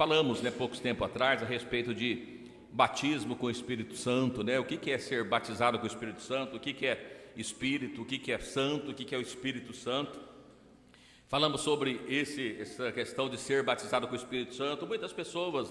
Falamos, poucos tempo atrás, a respeito de batismo com o Espírito Santo, O que é ser batizado com o Espírito Santo? O que é Espírito? O que é Santo? O que é o Espírito Santo? Falamos sobre essa questão de ser batizado com o Espírito Santo. Muitas pessoas,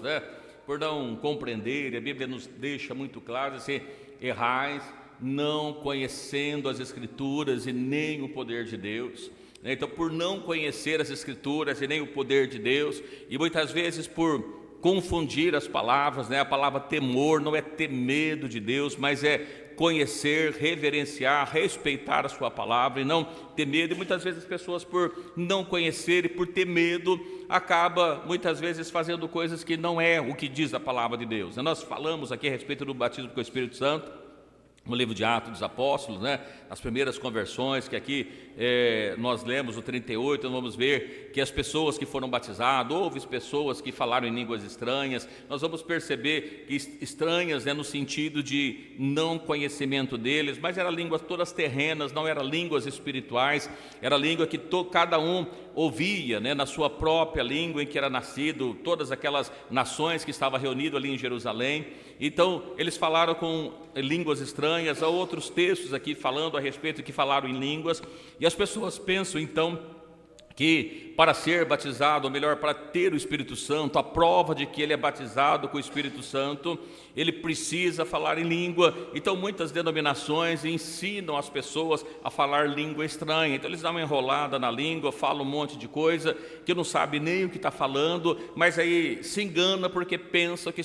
por não compreender, a Bíblia nos deixa muito claro, assim, errais, não conhecendo as Escrituras e nem o poder de Deus. Então, por não conhecer as Escrituras e nem o poder de Deus, e muitas vezes por confundir as palavras, a palavra temor não é ter medo de Deus, mas é conhecer, reverenciar, respeitar a sua palavra e não ter medo. E muitas vezes as pessoas, por não conhecer e por ter medo, acaba muitas vezes fazendo coisas que não é o que diz a palavra de Deus. Nós falamos aqui a respeito do batismo com o Espírito Santo, no livro de Atos dos Apóstolos, as primeiras conversões, que aqui nós lemos o 38, nós vamos ver que as pessoas que foram batizadas, houve pessoas que falaram em línguas estranhas. Nós vamos perceber que estranhas no sentido de não conhecimento deles, mas eram línguas todas terrenas, não eram línguas espirituais, era língua que cada um ouvia, na sua própria língua em que era nascido, todas aquelas nações que estavam reunidas ali em Jerusalém. Então eles falaram com línguas estranhas. Há outros textos aqui falando a respeito que falaram em línguas, e as pessoas pensam então que para ser batizado, ou melhor, para ter o Espírito Santo, a prova de que ele é batizado com o Espírito Santo, ele precisa falar em língua. Então muitas denominações ensinam as pessoas a falar língua estranha. Então eles dão uma enrolada na língua, falam um monte de coisa que não sabe nem o que está falando, mas aí se engana porque pensa que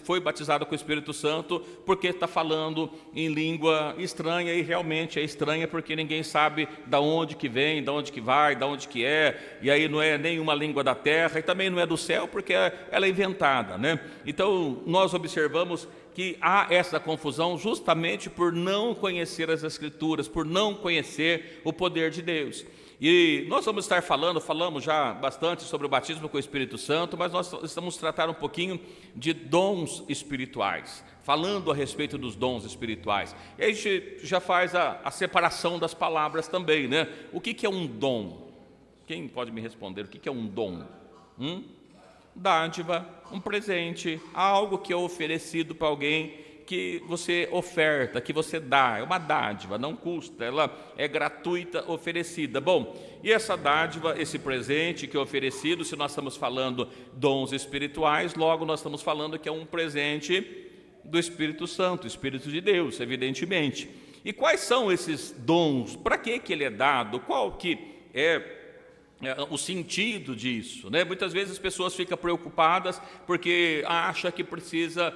foi batizado com o Espírito Santo porque está falando em língua estranha, e realmente é estranha porque ninguém sabe da onde que vem, da onde que vai, da onde que é, e aí não é nenhuma língua da terra e também não é do céu porque ela é inventada, Então nós observamos que há essa confusão justamente por não conhecer as Escrituras, por não conhecer o poder de Deus. E nós vamos estar falamos já bastante sobre o batismo com o Espírito Santo, mas nós estamos tratando um pouquinho de dons espirituais, falando a respeito dos dons espirituais. E aí a gente já faz a separação das palavras também, O que é um dom? Quem pode me responder o que é um dom? Dádiva, um presente, algo que é oferecido para alguém, que você oferta, que você dá, é uma dádiva, não custa, ela é gratuita, oferecida. Bom, e essa dádiva, esse presente que é oferecido, se nós estamos falando dons espirituais, logo nós estamos falando que é um presente do Espírito Santo, Espírito de Deus, evidentemente. E quais são esses dons? Para que ele é dado? Qual que é o sentido disso, Muitas vezes as pessoas ficam preocupadas porque acham que precisa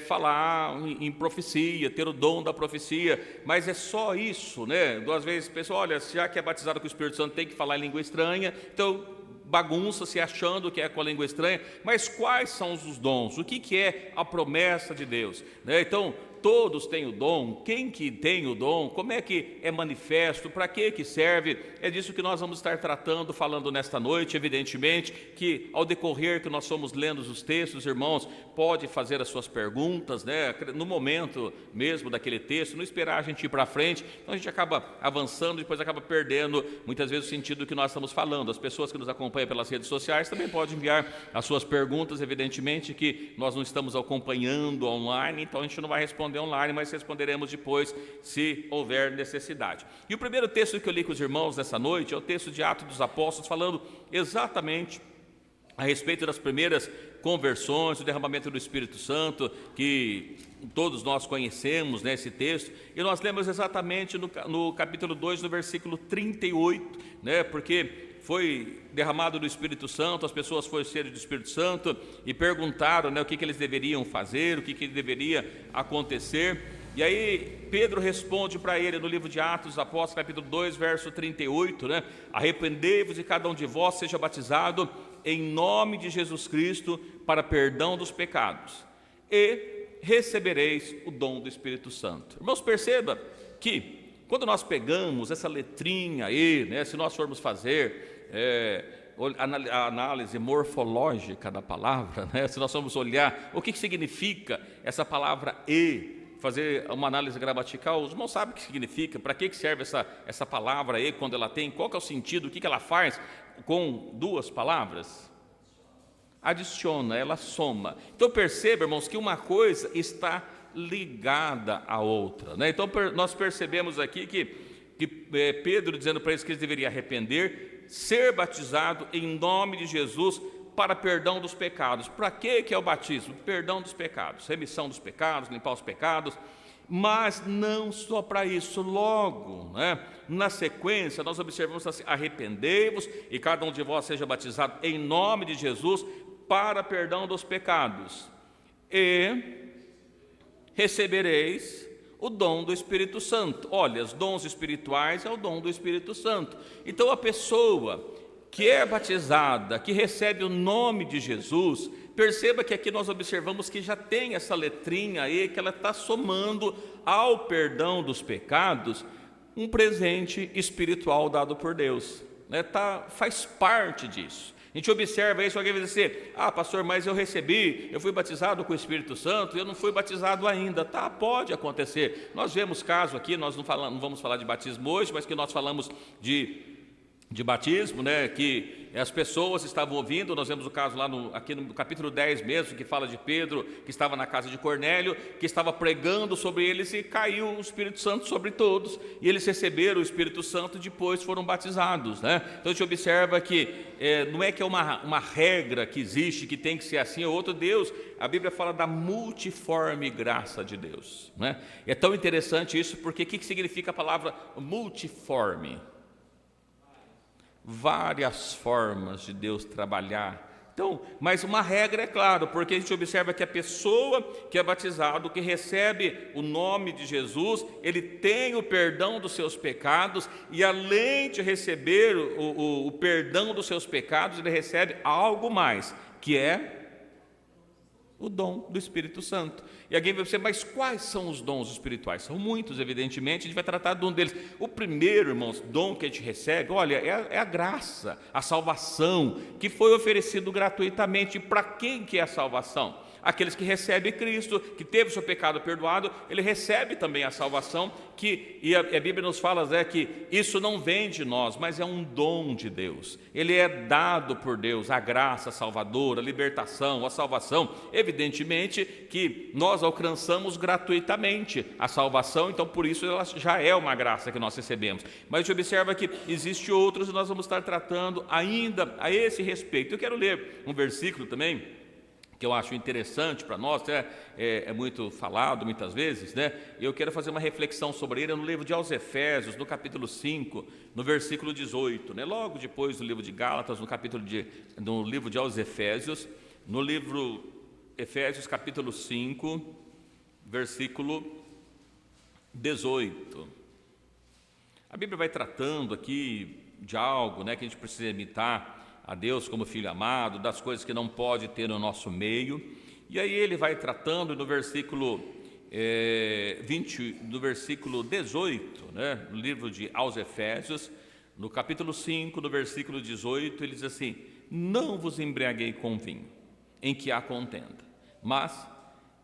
falar em profecia, ter o dom da profecia, mas é só isso, Duas vezes a pessoa, olha, já que é batizado com o Espírito Santo tem que falar em língua estranha, então bagunça-se achando que é com a língua estranha. Mas quais são os dons? O que é a promessa de Deus? Então, todos têm o dom. Quem que tem o dom? Como é que é manifesto? Para que serve? É disso que nós vamos estar tratando, falando nesta noite. Evidentemente que ao decorrer que nós somos lendo os textos, irmãos, pode fazer as suas perguntas, no momento mesmo daquele texto, não esperar a gente ir para frente, então a gente acaba avançando e depois acaba perdendo muitas vezes o sentido do que nós estamos falando. As pessoas que nos acompanham pelas redes sociais também podem enviar as suas perguntas, evidentemente que nós não estamos acompanhando online, então a gente não vai responder online, mas responderemos depois se houver necessidade. E o primeiro texto que eu li com os irmãos nessa noite é o texto de Atos dos Apóstolos, falando exatamente a respeito das primeiras conversões, o derramamento do Espírito Santo, que todos nós conhecemos, esse texto, e nós lemos exatamente no capítulo 2, no versículo 38, porque foi derramado do Espírito Santo, as pessoas foram cheias do Espírito Santo e perguntaram, o que eles deveriam fazer, o que deveria acontecer. E aí Pedro responde para ele no livro de Atos dos Apóstolos, capítulo 2, verso 38, arrependei-vos e cada um de vós seja batizado em nome de Jesus Cristo para perdão dos pecados e recebereis o dom do Espírito Santo. Irmãos, perceba que quando nós pegamos essa letrinha E, se nós formos fazer a análise morfológica da palavra, se nós formos olhar o que significa essa palavra E, fazer uma análise gramatical, os irmãos sabem o que significa, para que serve essa palavra E quando ela tem, qual que é o sentido, o que ela faz com duas palavras? adiciona, ela soma. Então perceba, irmãos, que uma coisa está ligada à outra, né? Então nós percebemos aqui que Pedro dizendo para eles que eles deveriam arrepender, ser batizado em nome de Jesus para perdão dos pecados. Para que é o batismo? Perdão dos pecados, remissão dos pecados, limpar os pecados. Mas não só para isso, logo, né, na sequência, nós observamos assim: arrependei-vos e cada um de vós seja batizado em nome de Jesus para perdão dos pecados, e recebereis o dom do Espírito Santo. Olha, os dons espirituais é o dom do Espírito Santo. Então a pessoa que é batizada, que recebe o nome de Jesus, perceba que aqui nós observamos que já tem essa letrinha aí, que ela está somando ao perdão dos pecados um presente espiritual dado por Deus, né? Faz parte disso. A gente observa isso, alguém vai dizer: ah, pastor, mas eu fui batizado com o Espírito Santo e eu não fui batizado ainda. Tá, pode acontecer. Nós vemos caso aqui, nós não vamos falar de batismo hoje, mas que nós falamos de batismo, né, que as pessoas estavam ouvindo. Nós vemos o caso lá aqui no capítulo 10 mesmo, que fala de Pedro, que estava na casa de Cornélio, que estava pregando sobre eles e caiu o Espírito Santo sobre todos, e eles receberam o Espírito Santo e depois foram batizados, né? Então a gente observa que não é que é uma regra que existe, que tem que ser assim ou outro. Deus, a Bíblia fala da multiforme graça de Deus, né? É tão interessante isso, porque o que significa a palavra multiforme? Várias formas de Deus trabalhar. Então, mas uma regra é claro, porque a gente observa que a pessoa que é batizado, que recebe o nome de Jesus, ele tem o perdão dos seus pecados, e além de receber o perdão dos seus pecados, ele recebe algo mais, que é o dom do Espírito Santo. E alguém vai dizer: mas quais são os dons espirituais? São muitos, evidentemente, a gente vai tratar de um deles. O primeiro, irmãos, dom que a gente recebe, olha, é a graça, a salvação, que foi oferecido gratuitamente. E para quem que é a salvação? Aqueles que recebem Cristo, que teve o seu pecado perdoado, ele recebe também a salvação, e a Bíblia nos fala, Zé, que isso não vem de nós, mas é um dom de Deus. Ele é dado por Deus, a graça salvadora, a libertação, a salvação. Evidentemente que nós alcançamos gratuitamente a salvação, então por isso ela já é uma graça que nós recebemos. Mas a gente observa que existe outros, e nós vamos estar tratando ainda a esse respeito. Eu quero ler um versículo também, que eu acho interessante para nós, é muito falado muitas vezes, né? Eu quero fazer uma reflexão sobre ele no livro de aos Efésios, no capítulo 5, no versículo 18, né? Logo depois do livro de Gálatas, no livro de aos Efésios, no livro Efésios capítulo 5, versículo 18. A Bíblia vai tratando aqui de algo, né, que a gente precisa imitar a Deus como filho amado, das coisas que não pode ter no nosso meio. E aí ele vai tratando no versículo 18, né, no livro de aos Efésios, no capítulo 5, no versículo 18, ele diz assim: não vos embriaguei com vinho, em que há contenda, mas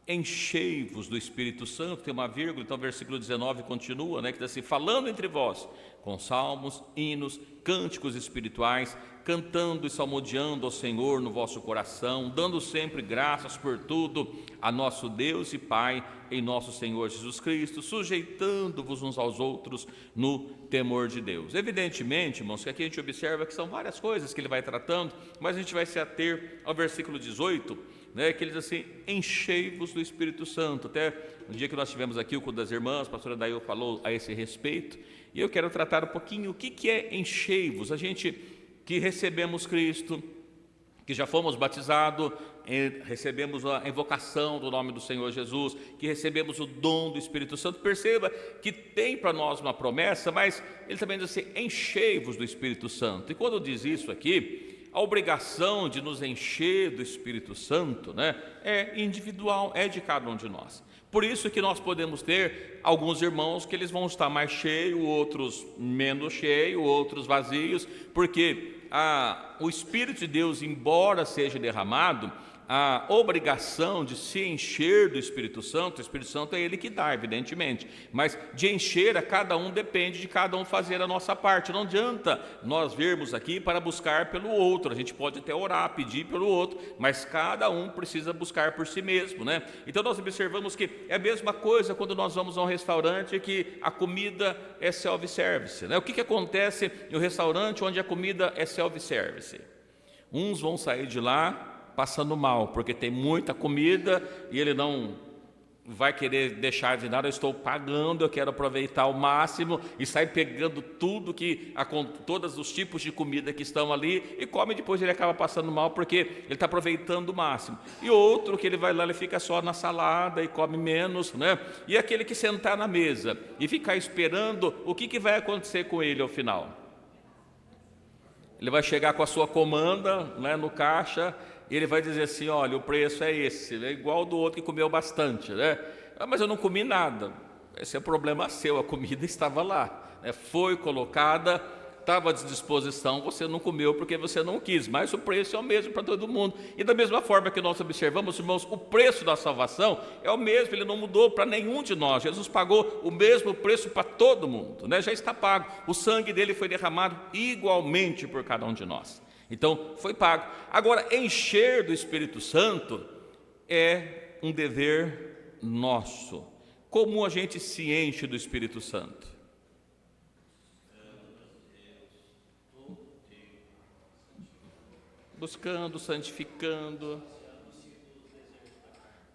enchei-vos do Espírito Santo. Tem uma vírgula, então o versículo 19 continua, né, que diz assim: falando entre vós com salmos, hinos, cânticos espirituais, cantando e salmodiando ao Senhor no vosso coração, dando sempre graças por tudo a nosso Deus e Pai, em nosso Senhor Jesus Cristo, sujeitando-vos uns aos outros no temor de Deus. Evidentemente, irmãos, que aqui a gente observa que são várias coisas que ele vai tratando, mas a gente vai se ater ao versículo 18, né, que ele diz assim: enchei-vos do Espírito Santo. Até no dia que nós tivemos aqui o culto das irmãs, a pastora Daí falou a esse respeito, e eu quero tratar um pouquinho o que é enchei-vos. A gente que recebemos Cristo, que já fomos batizados, recebemos a invocação do nome do Senhor Jesus, que recebemos o dom do Espírito Santo, perceba que tem para nós uma promessa, mas ele também diz assim: enchei-vos do Espírito Santo. E quando diz isso aqui, a obrigação de nos encher do Espírito Santo, né, é individual, é de cada um de nós. Por isso que nós podemos ter alguns irmãos que eles vão estar mais cheios, outros menos cheios, outros vazios, porque o Espírito de Deus, embora seja derramado, a obrigação de se encher do Espírito Santo. O Espírito Santo é Ele que dá, evidentemente, mas de encher a cada um depende de cada um fazer a nossa parte. Não adianta nós virmos aqui para buscar pelo outro. A gente pode até orar, pedir pelo outro, mas cada um precisa buscar por si mesmo, né? Então nós observamos que é a mesma coisa quando nós vamos a um restaurante que a comida é self-service, né? O que acontece no restaurante onde a comida é self-service? Uns vão sair de lá passando mal, porque tem muita comida e ele não vai querer deixar de nada. Eu estou pagando, eu quero aproveitar ao máximo, e sai pegando tudo todos os tipos de comida que estão ali e come. Depois ele acaba passando mal porque ele está aproveitando o máximo. E outro que ele vai lá, ele fica só na salada e come menos, né? E aquele que sentar na mesa e ficar esperando, o que vai acontecer com ele ao final? Ele vai chegar com a sua comanda, né, no caixa, e ele vai dizer assim: olha, o preço é esse, é igual ao do outro que comeu bastante, né? Mas eu não comi nada. Esse é problema seu, a comida estava lá, né? Foi colocada, estava à disposição, você não comeu porque você não quis, mas o preço é o mesmo para todo mundo. E da mesma forma que nós observamos, irmãos, o preço da salvação é o mesmo, ele não mudou para nenhum de nós. Jesus pagou o mesmo preço para todo mundo, né? Já está pago, o sangue dele foi derramado igualmente por cada um de nós. Então, foi pago. Agora, encher do Espírito Santo é um dever nosso. Como a gente se enche do Espírito Santo? Buscando, santificando,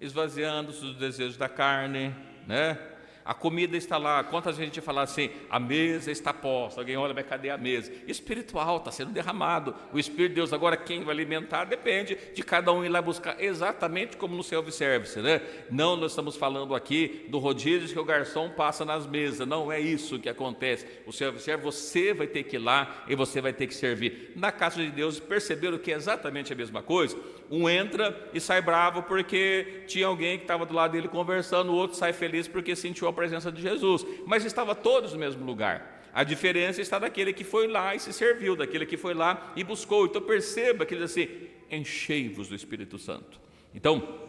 esvaziando-se dos desejos da carne, né? A comida está lá. Quantas vezes a gente fala assim: a mesa está posta? Alguém olha, mas cadê a mesa? Espiritual, está sendo derramado. O Espírito de Deus. Agora, quem vai alimentar depende de cada um ir lá buscar, exatamente como no self-service, né? Não, nós estamos falando aqui do rodízio que o garçom passa nas mesas. Não é isso que acontece. O self-service, você vai ter que ir lá e você vai ter que servir. Na casa de Deus, perceberam que é exatamente a mesma coisa? Um entra e sai bravo porque tinha alguém que estava do lado dele conversando, o outro sai feliz porque sentiu a presença de Jesus, mas estava todos no mesmo lugar. A diferença está daquele que foi lá e se serviu, daquele que foi lá e buscou. Então perceba que ele diz assim: enchei-vos do Espírito Santo. Então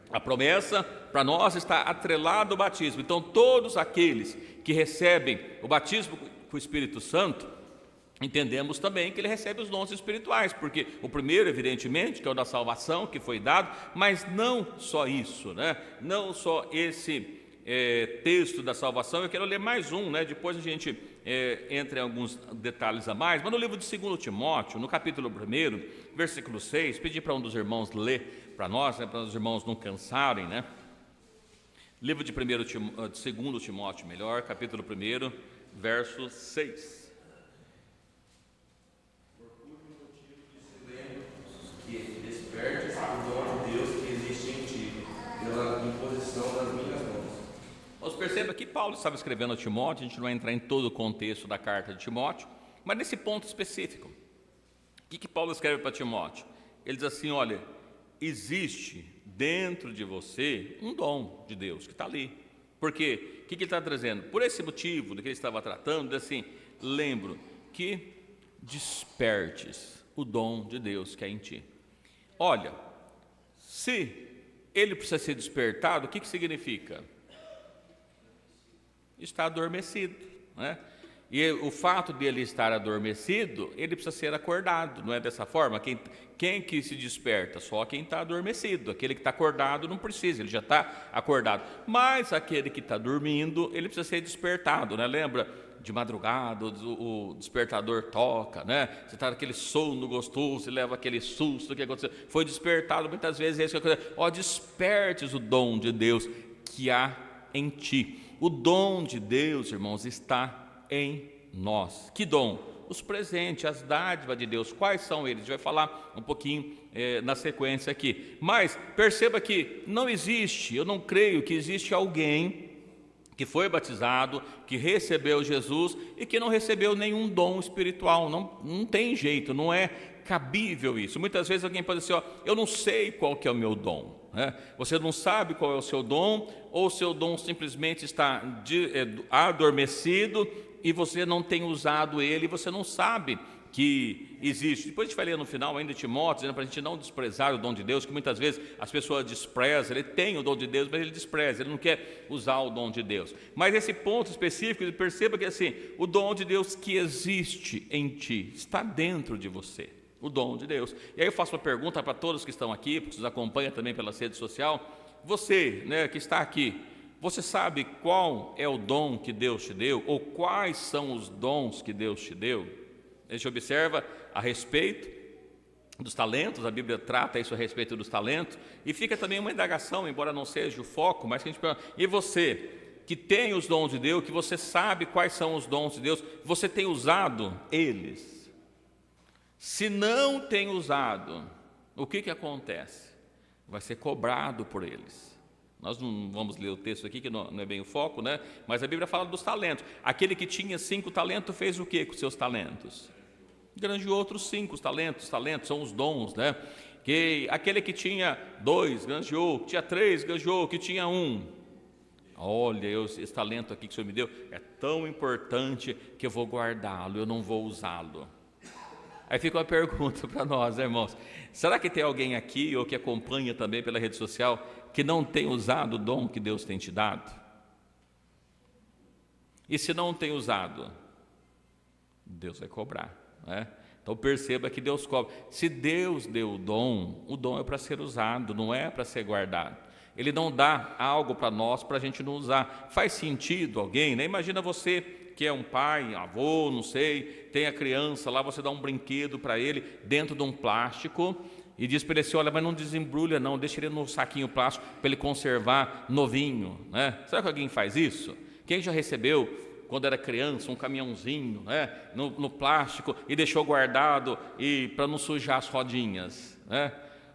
a promessa para nós está atrelada ao batismo. Então todos aqueles que recebem o batismo com o Espírito Santo, entendemos também que ele recebe os dons espirituais, porque o primeiro, evidentemente, que é o da salvação, que foi dado, mas não só isso, né? Não só esse texto da salvação. Eu quero ler mais um, né? Depois a gente entra em alguns detalhes a mais, mas no livro de 2 Timóteo, no capítulo 1, versículo 6, pedi para um dos irmãos ler para nós, né? Para os irmãos não cansarem, né? Livro de 2 Timóteo, capítulo 1, verso 6. Que despertes o dom de Deus que existe em ti, pela imposição das minhas mãos. Mas perceba que Paulo estava escrevendo a Timóteo. A gente não vai entrar em todo o contexto da carta de Timóteo, mas nesse ponto específico, o que Paulo escreve para Timóteo? Ele diz assim: olha, existe dentro de você um dom de Deus que está ali. Por quê? O que ele está trazendo? Por esse motivo do que ele estava tratando, diz assim: lembro que despertes o dom de Deus que é em ti. Olha, se ele precisa ser despertado, o que significa? Está adormecido, né? E o fato de ele estar adormecido, ele precisa ser acordado, não é dessa forma? Quem que se desperta? Só quem está adormecido. Aquele que está acordado não precisa, ele já está acordado. Mas aquele que está dormindo, ele precisa ser despertado, né? Lembra? De madrugada, o despertador toca, né? Você está naquele sono gostoso, você leva aquele susto, que aconteceu? Foi despertado, muitas vezes é isso que acontece. Ó, despertes o dom de Deus que há em ti. O dom de Deus, irmãos, está em nós. Que dom? Os presentes, as dádivas de Deus. Quais são eles? A gente vai falar um pouquinho na sequência aqui. Mas perceba que não existe, eu não creio que existe alguém que foi batizado, que recebeu Jesus e que não recebeu nenhum dom espiritual. Não tem jeito, não é cabível isso. Muitas vezes alguém pode dizer: ó, eu não sei qual que é o meu dom, né? Você não sabe qual é o seu dom, ou o seu dom simplesmente está adormecido e você não tem usado ele, você não sabe que existe. Depois a gente vai ler no final ainda Timóteo, dizendo para a gente não desprezar o dom de Deus, que muitas vezes as pessoas desprezam, ele tem o dom de Deus, mas ele despreza, ele não quer usar o dom de Deus. Mas esse ponto específico, ele perceba que assim, o dom de Deus que existe em ti, está dentro de você, o dom de Deus. E aí eu faço uma pergunta para todos que estão aqui, porque vocês acompanham também pela rede social, você, né, que está aqui, você sabe qual é o dom que Deus te deu, ou quais são os dons que Deus te deu? A gente observa a respeito dos talentos, a Bíblia trata isso a respeito dos talentos, e fica também uma indagação, embora não seja o foco, mas que a gente pergunta, e você, que tem os dons de Deus, que você sabe quais são os dons de Deus, você tem usado eles? Se não tem usado, o que acontece? Vai ser cobrado por eles. Nós não vamos ler o texto aqui, que não é bem o foco, né? Mas a Bíblia fala dos talentos. Aquele que tinha 5 talentos fez o que com seus talentos? Granjeou outros 5 talentos. Talentos são os dons, né? Que aquele que tinha 2 granjeou, que tinha 3 granjeou, que tinha 1. Olha, esse talento aqui que o Senhor me deu é tão importante que eu vou guardá-lo, eu não vou usá-lo. Aí fica uma pergunta para nós, né, irmãos? Será que tem alguém aqui ou que acompanha também pela rede social que não tem usado o dom que Deus tem te dado? E se não tem usado, Deus vai cobrar, né? Então perceba que Deus cobra. Se Deus deu o dom é para ser usado, não é para ser guardado. Ele não dá algo para nós para a gente não usar. Faz sentido alguém, né? Imagina você que é um pai, avô, não sei, tem a criança lá, você dá um brinquedo para ele dentro de um plástico e diz para ele assim, olha, mas não desembrulha não, deixa ele no saquinho plástico para ele conservar novinho, né? Será que alguém faz isso? Quem já recebeu, quando era criança, um caminhãozinho, né, no plástico e deixou guardado e para não sujar as rodinhas, né?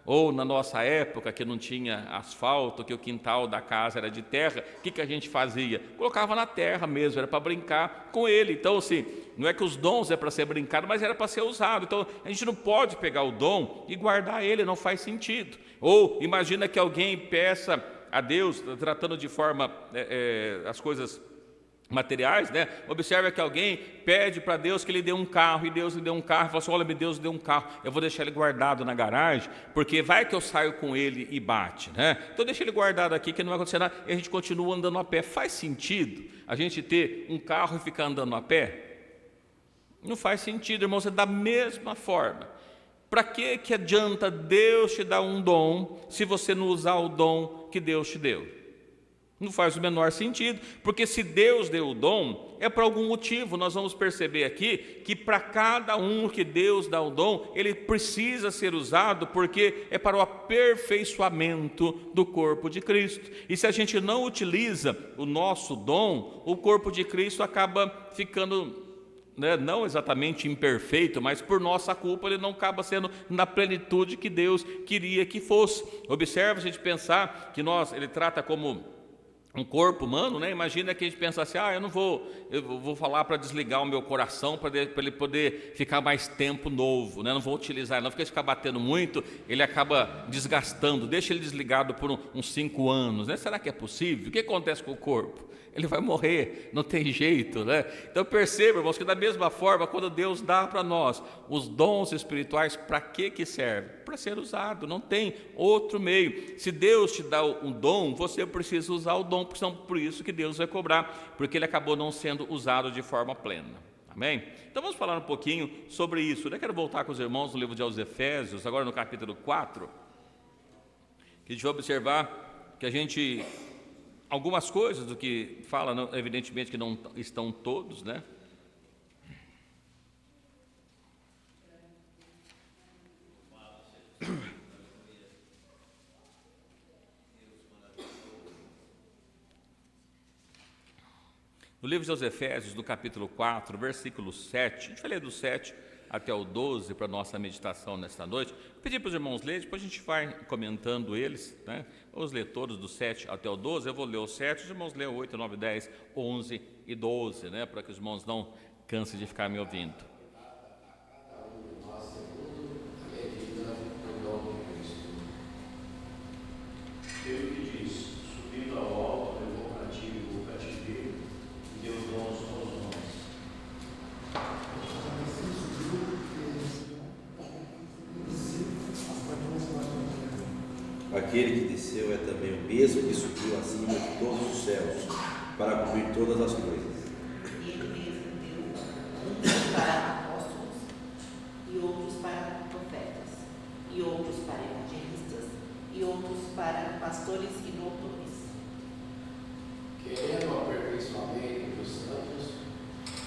Ou na nossa época, que não tinha asfalto, que o quintal da casa era de terra, o que a gente fazia? Colocava na terra mesmo, era para brincar com ele. Então, assim, não é que os dons é para ser brincado, mas era para ser usado. Então, a gente não pode pegar o dom e guardar ele, não faz sentido. Ou imagina que alguém peça a Deus, tratando de forma as coisas materiais, né? Observa que alguém pede para Deus que lhe dê um carro, e Deus lhe deu um carro, e fala assim, olha, meu Deus, deu um carro, eu vou deixar ele guardado na garagem, porque vai que eu saio com ele e bate, né? Então deixa ele guardado aqui, que não vai acontecer nada, e a gente continua andando a pé. Faz sentido a gente ter um carro e ficar andando a pé? Não faz sentido, irmãos. É da mesma forma. Para que adianta Deus te dar um dom, se você não usar o dom que Deus te deu? Não faz o menor sentido, porque se Deus deu o dom, é por algum motivo. Nós vamos perceber aqui que para cada um que Deus dá o dom, ele precisa ser usado, porque é para o aperfeiçoamento do corpo de Cristo. E se a gente não utiliza o nosso dom, o corpo de Cristo acaba ficando, né, não exatamente imperfeito, mas por nossa culpa ele não acaba sendo na plenitude que Deus queria que fosse. Observe, a gente pensar que ele trata como um corpo humano, né? Imagina que a gente pensa assim, eu vou falar para desligar o meu coração, para ele poder ficar mais tempo novo, né? Não vou utilizar, não, porque se ficar batendo muito, ele acaba desgastando, deixa ele desligado por uns 5 anos, né? Será que é possível? O que acontece com o corpo? Ele vai morrer, não tem jeito, né? Então perceba, irmãos, que da mesma forma, quando Deus dá para nós os dons espirituais, para que serve? Para ser usado, não tem outro meio. Se Deus te dá um dom, você precisa usar o dom, porque são por isso que Deus vai cobrar, porque ele acabou não sendo usado de forma plena. Amém? Então vamos falar um pouquinho sobre isso. Eu quero voltar com os irmãos no livro aos Efésios, agora no capítulo 4, que a gente vai observar que algumas coisas do que fala, evidentemente que não estão todos, né? No livro dos Efésios, no capítulo 4, versículo 7, a gente vai ler do 7 até o 12 para a nossa meditação nesta noite. Vou pedir para os irmãos lerem, depois a gente vai comentando eles, né? Vamos ler todos do 7 até o 12, eu vou ler o 7, os irmãos ler o 8, 9, 10, 11 e 12, né? Para que os irmãos não cansem de ficar me ouvindo. Ele que diz, subindo ao alto, levou cativo o cativeiro e deu dons aos homens. aquele que desceu é também o mesmo que subiu acima de todos os céus, para cobrir todas as coisas. E ele mesmo deu uns para apóstolos, e outros para profetas, e outros para evangelistas, e outros para pastores e doutores, querendo o aperfeiçoamento dos santos,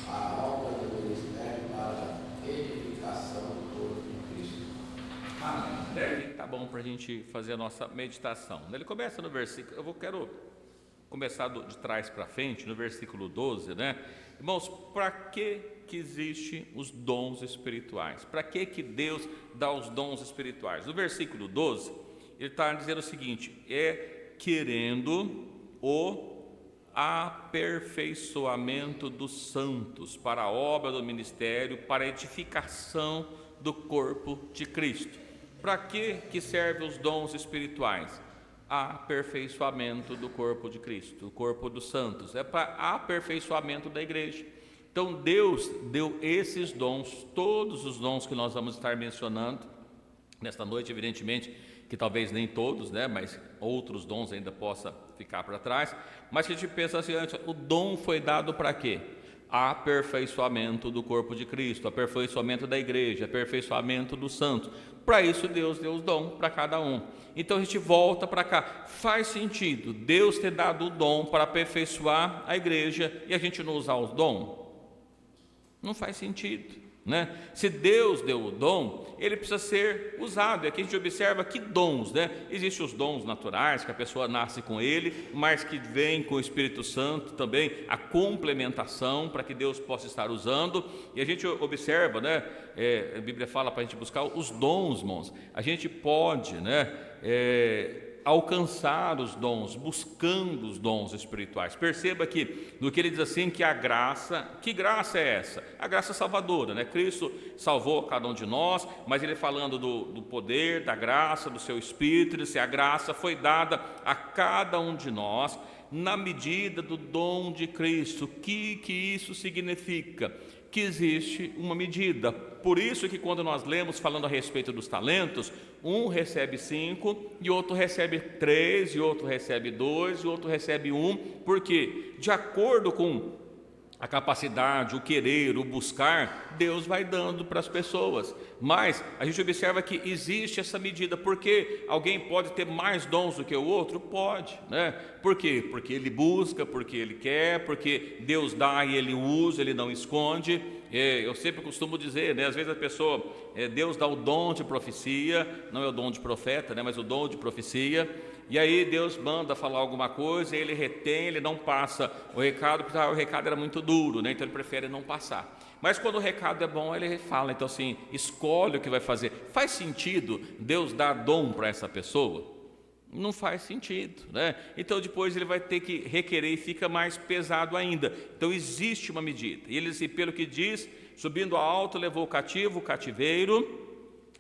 a obra do ministério para a edificação do corpo de Cristo. Amém. Tá bom para a gente fazer a nossa meditação. Ele começa no versículo, quero começar de trás para frente, no versículo 12, né? Irmãos, para que existem os dons espirituais? Para que Deus dá os dons espirituais? No versículo 12, ele está dizendo o seguinte: é querendo o aperfeiçoamento dos santos para a obra do ministério, para a edificação do corpo de Cristo. Para que servem os dons espirituais? Aperfeiçoamento do corpo de Cristo, do corpo dos santos, é para aperfeiçoamento da igreja. Então Deus deu esses dons, todos os dons que nós vamos estar mencionando nesta noite, evidentemente que talvez nem todos, né, mas outros dons ainda possa ficar para trás, mas que a gente pensa assim, antes, o dom foi dado para quê? Aperfeiçoamento do corpo de Cristo, aperfeiçoamento da igreja, aperfeiçoamento dos santos. Para isso Deus deu os dons para cada um. Então a gente volta para cá. Faz sentido Deus ter dado o dom para aperfeiçoar a igreja e a gente não usar os dons? Não faz sentido, né? Se Deus deu o dom, ele precisa ser usado. E aqui a gente observa que dons, né? Existem os dons naturais, que a pessoa nasce com ele, mas que vem com o Espírito Santo também, a complementação para que Deus possa estar usando. E a gente observa, né? A Bíblia fala para a gente buscar os dons, irmãos. A gente pode, né? Alcançar os dons, buscando os dons espirituais. Perceba que no que ele diz assim, que a graça, que graça é essa? A graça salvadora, né? Cristo salvou cada um de nós, mas ele falando do poder, da graça, do seu Espírito, ele disse, a graça foi dada a cada um de nós na medida do dom de Cristo. O que isso significa? Que existe uma medida. Por isso que quando nós lemos falando a respeito dos talentos, um recebe 5, e outro recebe 3, e outro recebe 2, e outro recebe 1, porque de acordo com a capacidade, o querer, o buscar, Deus vai dando para as pessoas. Mas a gente observa que existe essa medida. Porque alguém pode ter mais dons do que o outro? Pode, né? Por quê? Porque ele busca, porque ele quer, porque Deus dá e ele usa, ele não esconde. Eu sempre costumo dizer, né? Às vezes a pessoa, Deus dá o dom de profecia, não é o dom de profeta, né? Mas o dom de profecia. E aí Deus manda falar alguma coisa, ele retém, ele não passa o recado, porque o recado era muito duro, né? Então ele prefere não passar. Mas quando o recado é bom, ele fala. Então assim, escolhe o que vai fazer. Faz sentido Deus dar dom para essa pessoa? Não faz sentido, né? Então depois ele vai ter que requerer e fica mais pesado ainda. Então existe uma medida. E ele diz, pelo que diz, subindo ao alto, levou o cativo, o cativeiro,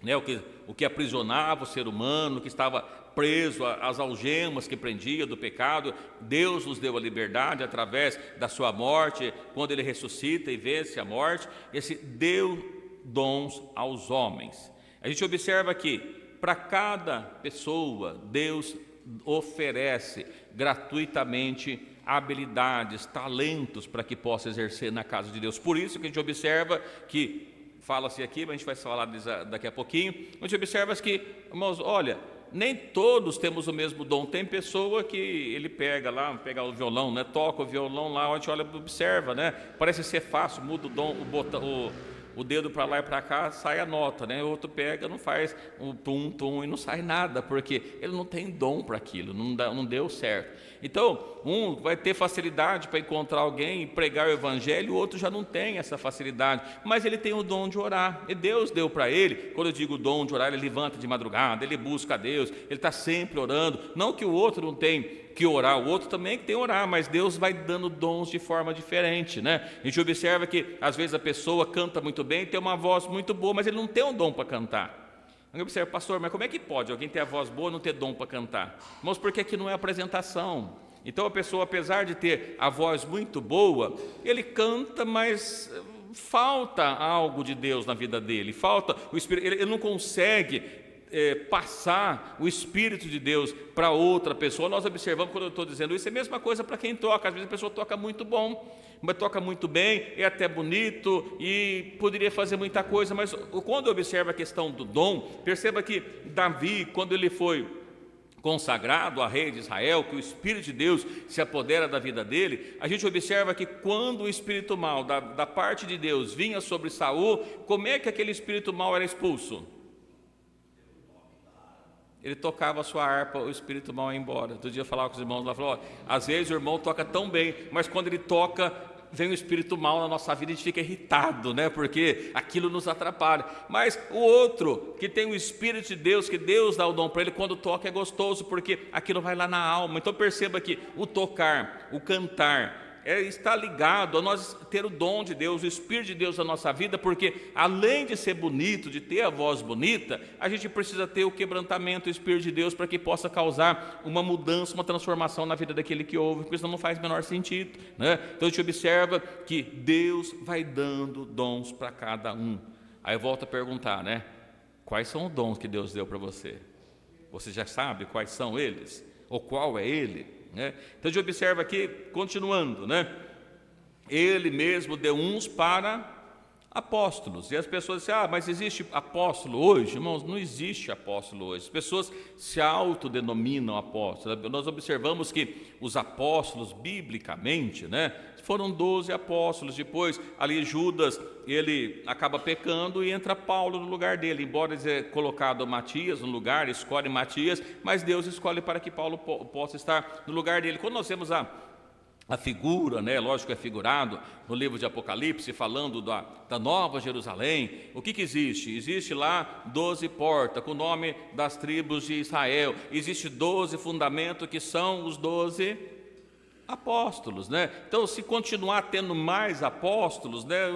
né? O que aprisionava o ser humano, que estava preso às algemas que prendia do pecado. Deus nos deu a liberdade através da sua morte, quando ele ressuscita e vence a morte. Esse deu dons aos homens. A gente observa que para cada pessoa Deus oferece gratuitamente habilidades, talentos para que possa exercer na casa de Deus. Por isso que a gente observa que, fala-se aqui, mas a gente vai falar disso daqui a pouquinho, a gente observa que, irmãos, olha, nem todos temos o mesmo dom. Tem pessoa que ele pega o violão, né? Toca o violão lá, a gente olha, observa, né? Parece ser fácil, muda o dom, o dedo para lá e para cá, sai a nota, né? O outro pega, não faz um tum, tum e não sai nada, porque ele não tem dom para aquilo, não deu certo. Então, um vai ter facilidade para encontrar alguém e pregar o evangelho, o outro já não tem essa facilidade, mas ele tem o dom de orar, e Deus deu para ele. Quando eu digo dom de orar, ele levanta de madrugada, ele busca a Deus, ele está sempre orando. Não que o outro não tem que orar, o outro também tem que orar, mas Deus vai dando dons de forma diferente, né? A gente observa que às vezes a pessoa canta muito bem, tem uma voz muito boa, mas ele não tem um dom para cantar. Eu observo, pastor, mas como é que pode alguém ter a voz boa e não ter dom para cantar? Mas porque aqui não é apresentação. Então a pessoa, apesar de ter a voz muito boa, ele canta, mas falta algo de Deus na vida dele, falta o Espírito, ele não consegue passar o Espírito de Deus para outra pessoa. Nós observamos, quando eu estou dizendo isso, é a mesma coisa para quem toca. Às vezes a pessoa toca muito bom, mas toca muito bem, é até bonito e poderia fazer muita coisa, mas quando observa a questão do dom, perceba que Davi, quando ele foi consagrado a rei de Israel, que o Espírito de Deus se apodera da vida dele, a gente observa que quando o espírito mau da parte de Deus vinha sobre Saul, como é que aquele espírito mau era expulso? Ele tocava a sua harpa, o espírito mau ia embora. Outro dia eu falava com os irmãos lá, falou, às vezes o irmão toca tão bem, mas quando ele toca, vem o espírito mau na nossa vida e a gente fica irritado, né? Porque aquilo nos atrapalha. Mas o outro, que tem o Espírito de Deus, que Deus dá o dom para ele, quando toca é gostoso, porque aquilo vai lá na alma. Então perceba que o tocar, o cantar, está ligado a nós ter o dom de Deus, o Espírito de Deus na nossa vida, porque além de ser bonito, de ter a voz bonita, a gente precisa ter o quebrantamento, o Espírito de Deus, para que possa causar uma mudança, uma transformação na vida daquele que ouve, porque senão não faz o menor sentido, né? Então a gente observa que Deus vai dando dons para cada um. Aí eu volto a perguntar, né? Quais são os dons que Deus deu para você? Você já sabe quais são eles? Ou qual é ele? Então a gente observa aqui, continuando, né? Ele mesmo deu uns para apóstolos, e as pessoas dizem, mas existe apóstolo hoje? Irmãos, não existe apóstolo hoje. As pessoas se autodenominam apóstolos. Nós observamos que os apóstolos, biblicamente, né, foram 12 apóstolos. Depois ali Judas, ele acaba pecando e entra Paulo no lugar dele, embora ele seja colocado Matias no lugar, escolhe Matias, mas Deus escolhe para que Paulo possa estar no lugar dele. Quando nós temos a figura, né, lógico que é figurado no livro de Apocalipse, falando da Nova Jerusalém, o que existe? Existe lá 12 portas, com o nome das tribos de Israel, existe 12 fundamentos, que são os 12 apóstolos, né? Então, se continuar tendo mais apóstolos, né,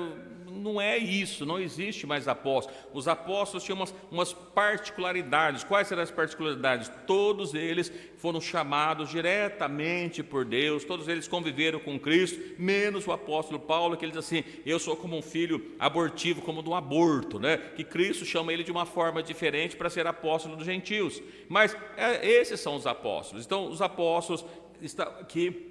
não é isso, não existe mais apóstolos. Os apóstolos tinham umas particularidades. Quais eram as particularidades? Todos eles foram chamados diretamente por Deus, todos eles conviveram com Cristo, menos o apóstolo Paulo, que ele diz assim, eu sou como um filho abortivo, como de um aborto, né? Que Cristo chama ele de uma forma diferente para ser apóstolo dos gentios. Mas esses são os apóstolos. Então, os apóstolos estão aqui,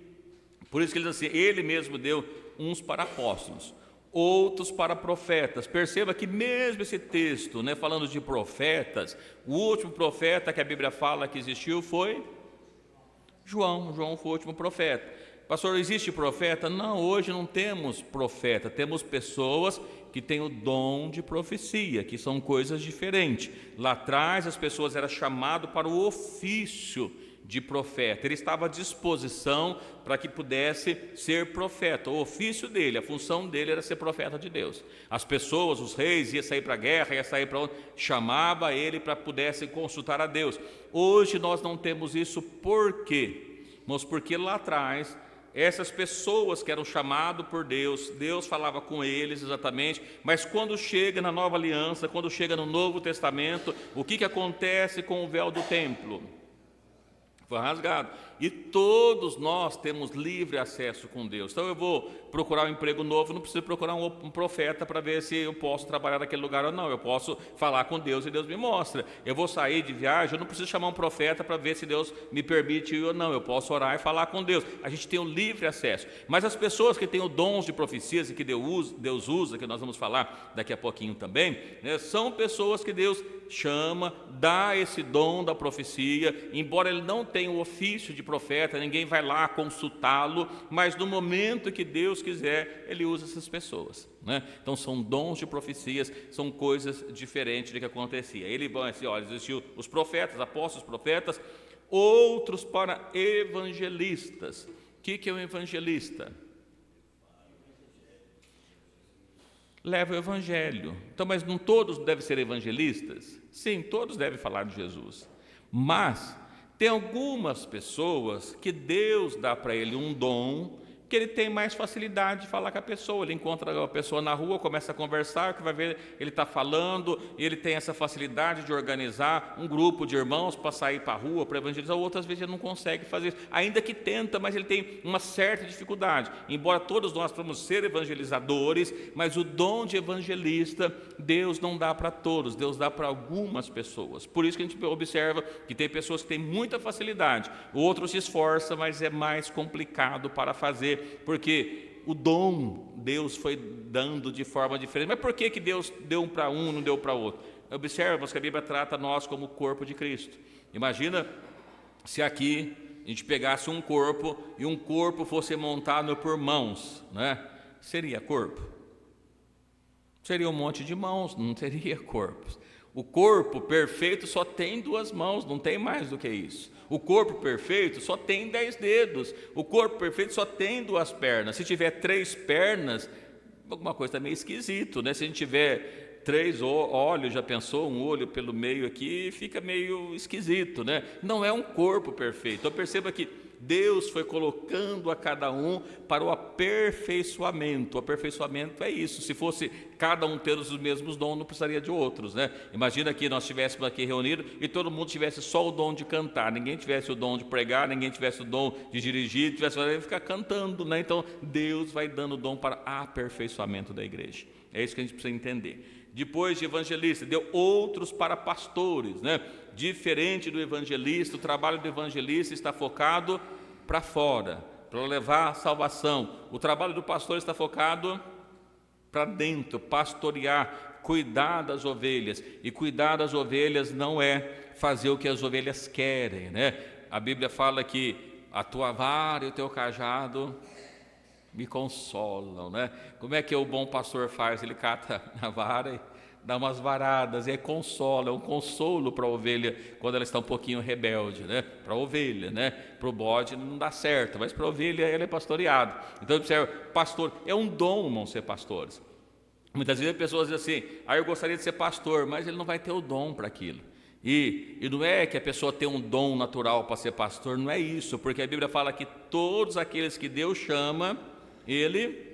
por isso que ele diz assim, ele mesmo deu uns para apóstolos, outros para profetas. Perceba que mesmo esse texto, né, falando de profetas, o último profeta que a Bíblia fala que existiu foi João. João foi o último profeta. Pastor, existe profeta? Não, hoje não temos profeta, temos pessoas que têm o dom de profecia, que são coisas diferentes. Lá atrás as pessoas eram chamadas para o ofício de profeta, ele estava à disposição para que pudesse ser profeta. O ofício dele, a função dele era ser profeta de Deus. As pessoas, os reis, iam sair para a guerra, iam sair para onde, chamava ele para pudesse consultar a Deus. Hoje nós não temos isso. Por quê? Mas porque lá atrás essas pessoas que eram chamadas por Deus, Deus falava com eles exatamente, mas quando chega na Nova Aliança, quando chega no Novo Testamento, o que acontece com o véu do templo? Foi rasgado. E todos nós temos livre acesso com Deus. Então eu vou procurar um emprego novo, não preciso procurar um profeta para ver se eu posso trabalhar naquele lugar ou não. Eu posso falar com Deus e Deus me mostra. Eu vou sair de viagem, eu não preciso chamar um profeta para ver se Deus me permite ir ou não. Eu posso orar e falar com Deus. A gente tem um livre acesso. Mas as pessoas que têm os dons de profecias e que Deus usa, que nós vamos falar daqui a pouquinho também, né, são pessoas que Deus chama, dá esse dom da profecia, embora ele não tenha o ofício de profeta, ninguém vai lá consultá-lo, mas no momento que Deus quiser, ele usa essas pessoas, né? Então são dons de profecias, são coisas diferentes do que acontecia. Ele vai assim, olha, existiu os profetas, apóstolos, profetas, outros para evangelistas. O que é um evangelista? Leva o evangelho. Então, mas não todos devem ser evangelistas? Sim, todos devem falar de Jesus. Mas tem algumas pessoas que Deus dá para ele um dom que ele tem mais facilidade de falar com a pessoa. Ele encontra a pessoa na rua, começa a conversar, que vai ver, ele está falando, e ele tem essa facilidade de organizar um grupo de irmãos para sair para a rua, para evangelizar. Outras vezes ele não consegue fazer isso, ainda que tenta, mas ele tem uma certa dificuldade. Embora todos nós vamos ser evangelizadores, mas o dom de evangelista, Deus não dá para todos, Deus dá para algumas pessoas. Por isso que a gente observa que tem pessoas que têm muita facilidade, o outro se esforça, mas é mais complicado para fazer, porque o dom Deus foi dando de forma diferente. Mas por que Deus deu um para um, não deu para outro? Observa que a Bíblia trata nós como o corpo de Cristo. Imagina se aqui a gente pegasse um corpo e um corpo fosse montado por mãos, né? Seria corpo? Seria um monte de mãos, não teria corpos. O corpo perfeito só tem 2 mãos, não tem mais do que isso. O corpo perfeito só tem 10 dedos. O corpo perfeito só tem 2 pernas. Se tiver 3 pernas, alguma coisa está meio esquisito, né? Se a gente tiver 3 olhos, já pensou? Um olho pelo meio aqui, fica meio esquisito, né? Não é um corpo perfeito. Então perceba que Deus foi colocando a cada um para o aperfeiçoamento. O aperfeiçoamento é isso. Se fosse cada um ter os mesmos dons, não precisaria de outros, né? Imagina que nós estivéssemos aqui reunidos e todo mundo tivesse só o dom de cantar, ninguém tivesse o dom de pregar, ninguém tivesse o dom de dirigir, tivesse que ficar cantando, né? Então Deus vai dando o dom para aperfeiçoamento da igreja. É isso que a gente precisa entender. Depois de evangelista, deu outros para pastores, né? Diferente do evangelista, o trabalho do evangelista está focado para fora, para levar a salvação. O trabalho do pastor está focado para dentro, pastorear, cuidar das ovelhas. E cuidar das ovelhas não é fazer o que as ovelhas querem, né? A Bíblia fala que a tua vara e o teu cajado me consolam, né? Como é que o bom pastor faz? Ele cata a vara e dá umas varadas, e aí consola, é um consolo para a ovelha quando ela está um pouquinho rebelde, né? Para a ovelha, né? Para o bode não dá certo, mas para a ovelha ela é pastoreado. Então observa, pastor, é um dom, irmão, ser pastores. Muitas vezes as pessoas dizem assim, eu gostaria de ser pastor, mas ele não vai ter o dom para aquilo. E não é que a pessoa tem um dom natural para ser pastor, não é isso, porque a Bíblia fala que todos aqueles que Deus chama, Ele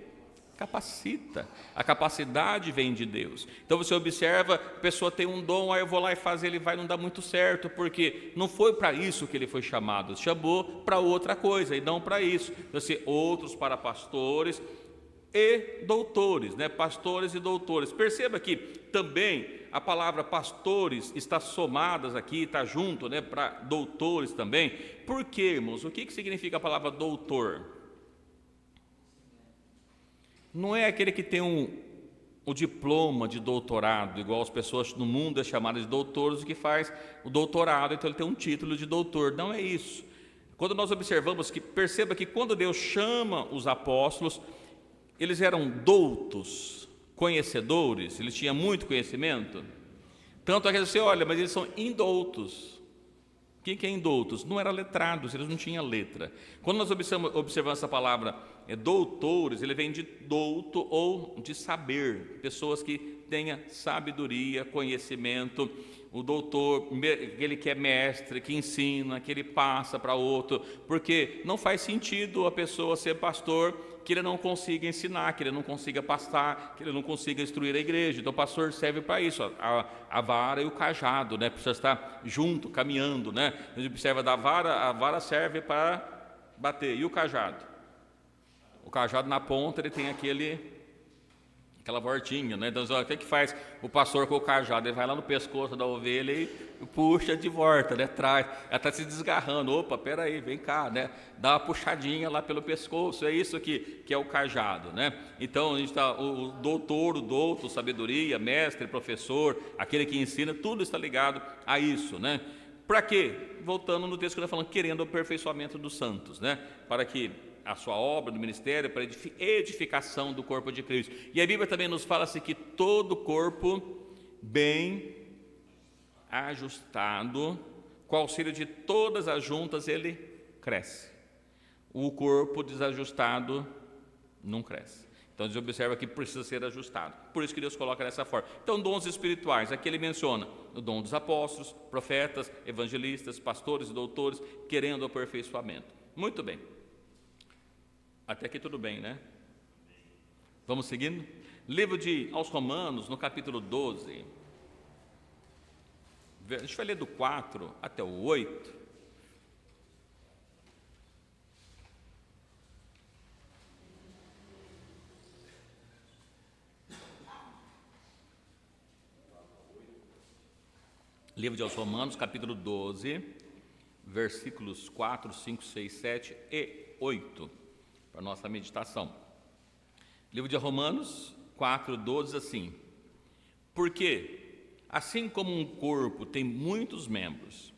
capacita. A capacidade vem de Deus. Então você observa, a pessoa tem um dom, eu vou lá e fazer, ele vai, não dá muito certo, porque não foi para isso que ele foi chamado, chamou para outra coisa e não para isso. Então, assim, outros para pastores e doutores, né? Pastores e doutores. Perceba que também a palavra pastores está somada aqui, está junto, né? Para doutores também. Por quê, irmãos? O que significa a palavra doutor? Não é aquele que tem o diploma de doutorado, igual as pessoas no mundo é chamada de doutores, que faz o doutorado, então ele tem um título de doutor. Não é isso. Quando nós observamos que, perceba que quando Deus chama os apóstolos, eles eram doutos, conhecedores, eles tinham muito conhecimento. Tanto é que você olha, mas eles são indoutos. O que é indoutos? Não eram letrados, eles não tinham letra. Quando nós observamos essa palavra doutores, ele vem de douto ou de saber, pessoas que tenham sabedoria, conhecimento. O doutor, aquele que é mestre, que ensina, que ele passa para outro, porque não faz sentido a pessoa ser pastor que ele não consiga ensinar, que ele não consiga passar, que ele não consiga instruir a igreja. Então o pastor serve para isso, a vara e o cajado, né? Precisa estar junto, caminhando, né? A gente observa da vara, a vara serve para bater, e o cajado? O cajado na ponta ele tem aquela voltinha, né? Então, o que faz o pastor com o cajado? Ele vai lá no pescoço da ovelha e puxa de volta, né? Traz, ela está se desgarrando. Opa, peraí, vem cá, né? Dá uma puxadinha lá pelo pescoço. É isso que é o cajado, né? Então, a gente está, o doutor, o douto, sabedoria, mestre, professor, aquele que ensina, tudo está ligado a isso, né? Para quê? Voltando no texto que está falando, querendo o aperfeiçoamento dos santos, né? Para que a sua obra do ministério, para edificação do corpo de Cristo. E a Bíblia também nos fala assim, que todo corpo bem ajustado, com o auxílio de todas as juntas, ele cresce. O corpo desajustado não cresce. Então, Deus observa que precisa ser ajustado. Por isso que Deus coloca dessa forma. Então, dons espirituais, aqui ele menciona o dom dos apóstolos, profetas, evangelistas, pastores e doutores, querendo o aperfeiçoamento. Muito bem. Até aqui tudo bem, né? Vamos seguindo? Livro aos Romanos, no capítulo 12. A gente vai ler do 4 até o 8. Livro aos Romanos, capítulo 12, versículos 4, 5, 6, 7 e 8, para a nossa meditação. Livro de Romanos 4, 12, assim: porque, assim como um corpo tem muitos membros,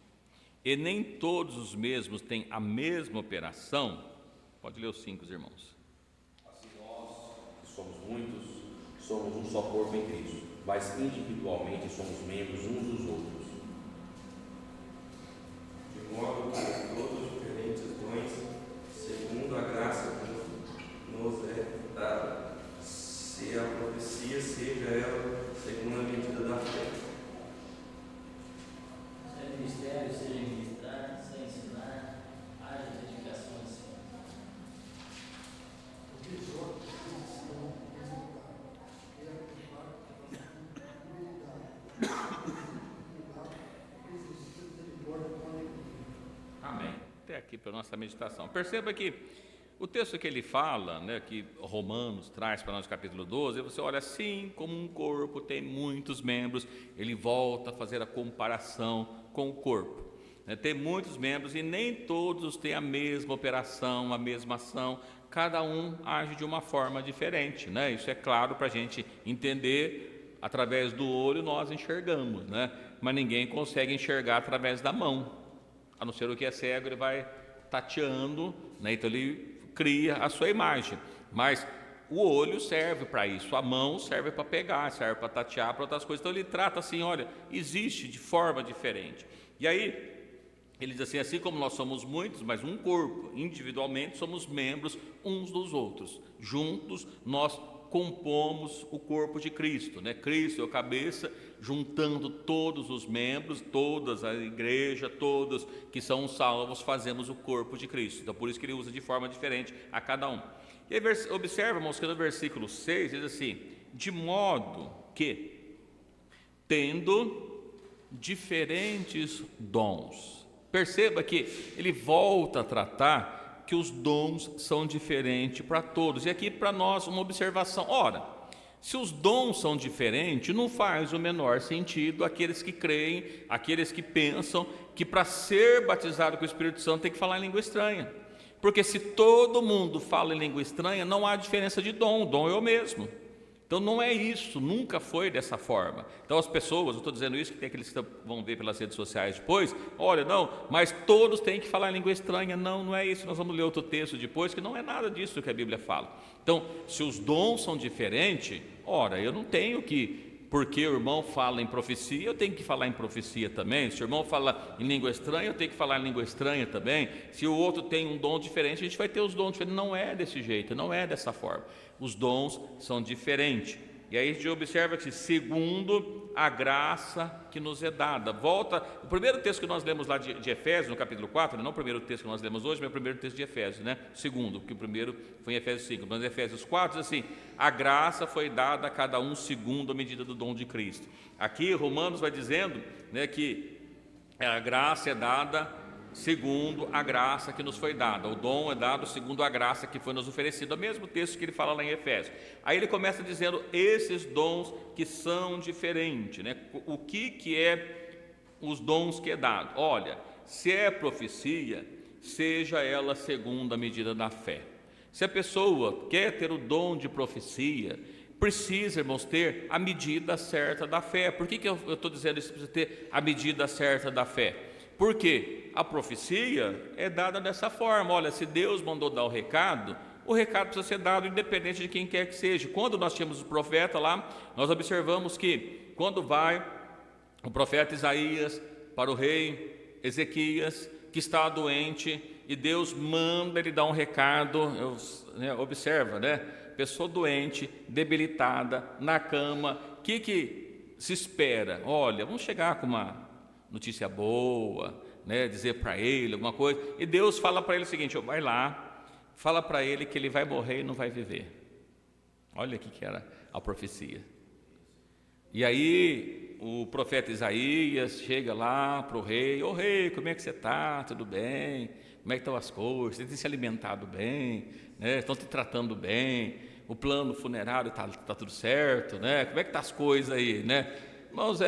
e nem todos os mesmos têm a mesma operação, pode ler os 5, irmãos. Assim nós, que somos muitos, somos um só corpo em Cristo, mas individualmente somos membros uns dos outros. De modo que todos os diferentes dons, segundo a graça que nos é dada, se a profecia seja ela segundo a medida da fé. Se é ministério, seja ministrar, se é ensinar, haja edificação assim. Amém. Até aqui para a nossa meditação. Perceba que o texto que ele fala, né, que Romanos traz para nós no capítulo 12, você olha assim, como um corpo tem muitos membros, ele volta a fazer a comparação com o corpo. Tem muitos membros e nem todos têm a mesma operação, a mesma ação, cada um age de uma forma diferente, né? Isso é claro para a gente entender, através do olho nós enxergamos, né? Mas ninguém consegue enxergar através da mão, a não ser o que é cego, ele vai tateando, né? Então ele cria a sua imagem, mas o olho serve para isso, a mão serve para pegar, serve para tatear, para outras coisas. Então ele trata assim, olha, existe de forma diferente. E aí ele diz assim como nós somos muitos, mas um corpo, individualmente somos membros uns dos outros, juntos nós compomos o corpo de Cristo, né? Cristo é a cabeça, juntando todos os membros, todas a igreja, todos que são salvos, fazemos o corpo de Cristo. Então por isso que ele usa de forma diferente a cada um. E aí observa, irmãos, que no versículo 6 diz assim: de modo que, tendo diferentes dons. Perceba que ele volta a tratar que os dons são diferentes para todos. E aqui para nós uma observação: ora, se os dons são diferentes, não faz o menor sentido aqueles que creem, aqueles que pensam que para ser batizado com o Espírito Santo tem que falar em língua estranha. Porque se todo mundo fala em língua estranha, não há diferença de dom, o dom é o mesmo. Então não é isso, nunca foi dessa forma. Então as pessoas, eu estou dizendo isso, que tem aqueles que vão ver pelas redes sociais depois, olha, não, mas todos têm que falar em língua estranha. Não, não é isso, nós vamos ler outro texto depois, que não é nada disso que a Bíblia fala. Então, se os dons são diferentes, ora, eu não tenho que, porque o irmão fala em profecia, eu tenho que falar em profecia também. Se o irmão fala em língua estranha, eu tenho que falar em língua estranha também. Se o outro tem um dom diferente, a gente vai ter os dons diferentes. Não é desse jeito, não é dessa forma. Os dons são diferentes. E aí a gente observa que segundo a graça que nos é dada. Volta, o primeiro texto que nós lemos lá de Efésios, no capítulo 4, não o primeiro texto que nós lemos hoje, mas o primeiro texto de Efésios, né? O segundo, porque o primeiro foi em Efésios 5, mas Efésios 4 diz assim: a graça foi dada a cada um segundo a medida do dom de Cristo. Aqui Romanos vai dizendo, né, que a graça é dada segundo a graça que nos foi dada, o dom é dado segundo a graça que foi nos oferecida, o mesmo texto que ele fala lá em Efésios. Aí ele começa dizendo esses dons que são diferentes, né? O que é os dons que é dado? Olha, se é profecia, seja ela segundo a medida da fé. Se a pessoa quer ter o dom de profecia, precisa, irmãos, ter a medida certa da fé. Por que eu estou dizendo isso? Precisa ter a medida certa da fé. Porque a profecia é dada dessa forma. Olha, se Deus mandou dar o recado precisa ser dado independente de quem quer que seja. Quando nós tínhamos o profeta lá, nós observamos que quando vai o profeta Isaías para o rei Ezequias, que está doente, e Deus manda ele dar um recado, observa, né? Pessoa doente, debilitada, na cama, o que se espera? Olha, vamos chegar com uma notícia boa, né, dizer para ele alguma coisa, e Deus fala para ele o seguinte: vai lá, fala para ele que ele vai morrer e não vai viver. Olha o que era a profecia. E aí o profeta Isaías chega lá para o rei: ô rei, como é que você está? Tudo bem? Como é que estão as coisas? Você tem se alimentado bem? Né? Estão te tratando bem? O plano funerário está tudo certo? Né? Como é que estão as coisas aí? Né? Irmãos,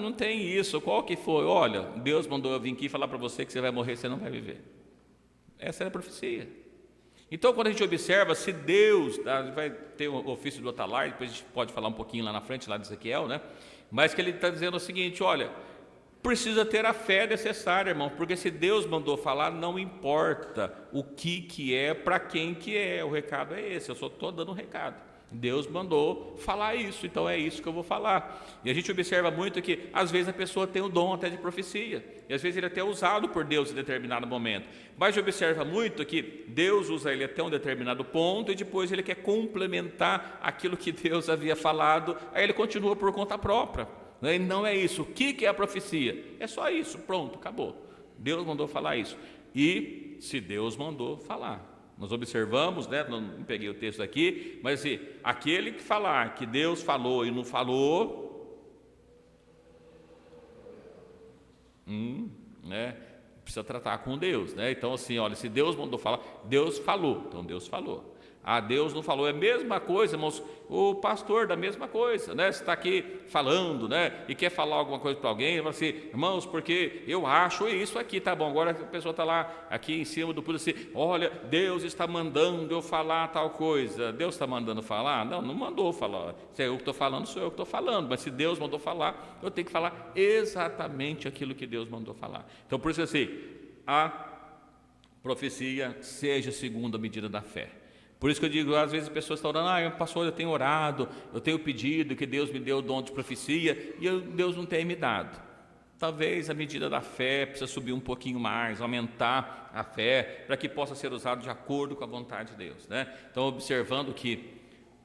não tem isso. Qual que foi? Olha, Deus mandou eu vir aqui falar para você que você vai morrer, você não vai viver. Essa é a profecia. Então, quando a gente observa, se Deus, vai ter o ofício do Atalar, depois a gente pode falar um pouquinho lá na frente, lá de Ezequiel, né? Mas que ele está dizendo o seguinte: olha, precisa ter a fé necessária, irmão, porque se Deus mandou falar, não importa o que é, para quem que é, o recado é esse, eu só estou dando um recado. Deus mandou falar isso, então é isso que eu vou falar. E a gente observa muito que às vezes a pessoa tem o dom até de profecia, e às vezes ele é até usado por Deus em determinado momento, mas observa muito que Deus usa ele até um determinado ponto, e depois ele quer complementar aquilo que Deus havia falado, aí ele continua por conta própria. E não é isso. O que é a profecia? É só isso, pronto, acabou. Deus mandou falar isso. E se Deus mandou falar, nós observamos, né, não peguei o texto aqui, mas assim, aquele que falar que Deus falou e não falou, né, precisa tratar com Deus, né? Então assim, olha, se Deus mandou falar, Deus falou, então Deus falou. Deus não falou, é a mesma coisa, irmãos, o pastor da mesma coisa, né? Você está aqui falando, né? E quer falar alguma coisa para alguém, fala assim: irmãos, porque eu acho isso aqui, tá bom, agora a pessoa está lá, aqui em cima do púlpito, assim: olha, Deus está mandando eu falar tal coisa. Deus está mandando falar? Não mandou falar. Se eu que estou falando, sou eu que estou falando, mas se Deus mandou falar, eu tenho que falar exatamente aquilo que Deus mandou falar. Então, por isso assim, a profecia seja segundo a medida da fé. Por isso que eu digo, às vezes as pessoas estão orando: pastor, eu tenho orado, eu tenho pedido que Deus me dê o dom de profecia, e Deus não tem me dado. Talvez a medida da fé precisa subir um pouquinho mais, aumentar a fé, para que possa ser usado de acordo com a vontade de Deus, né? Então, observando que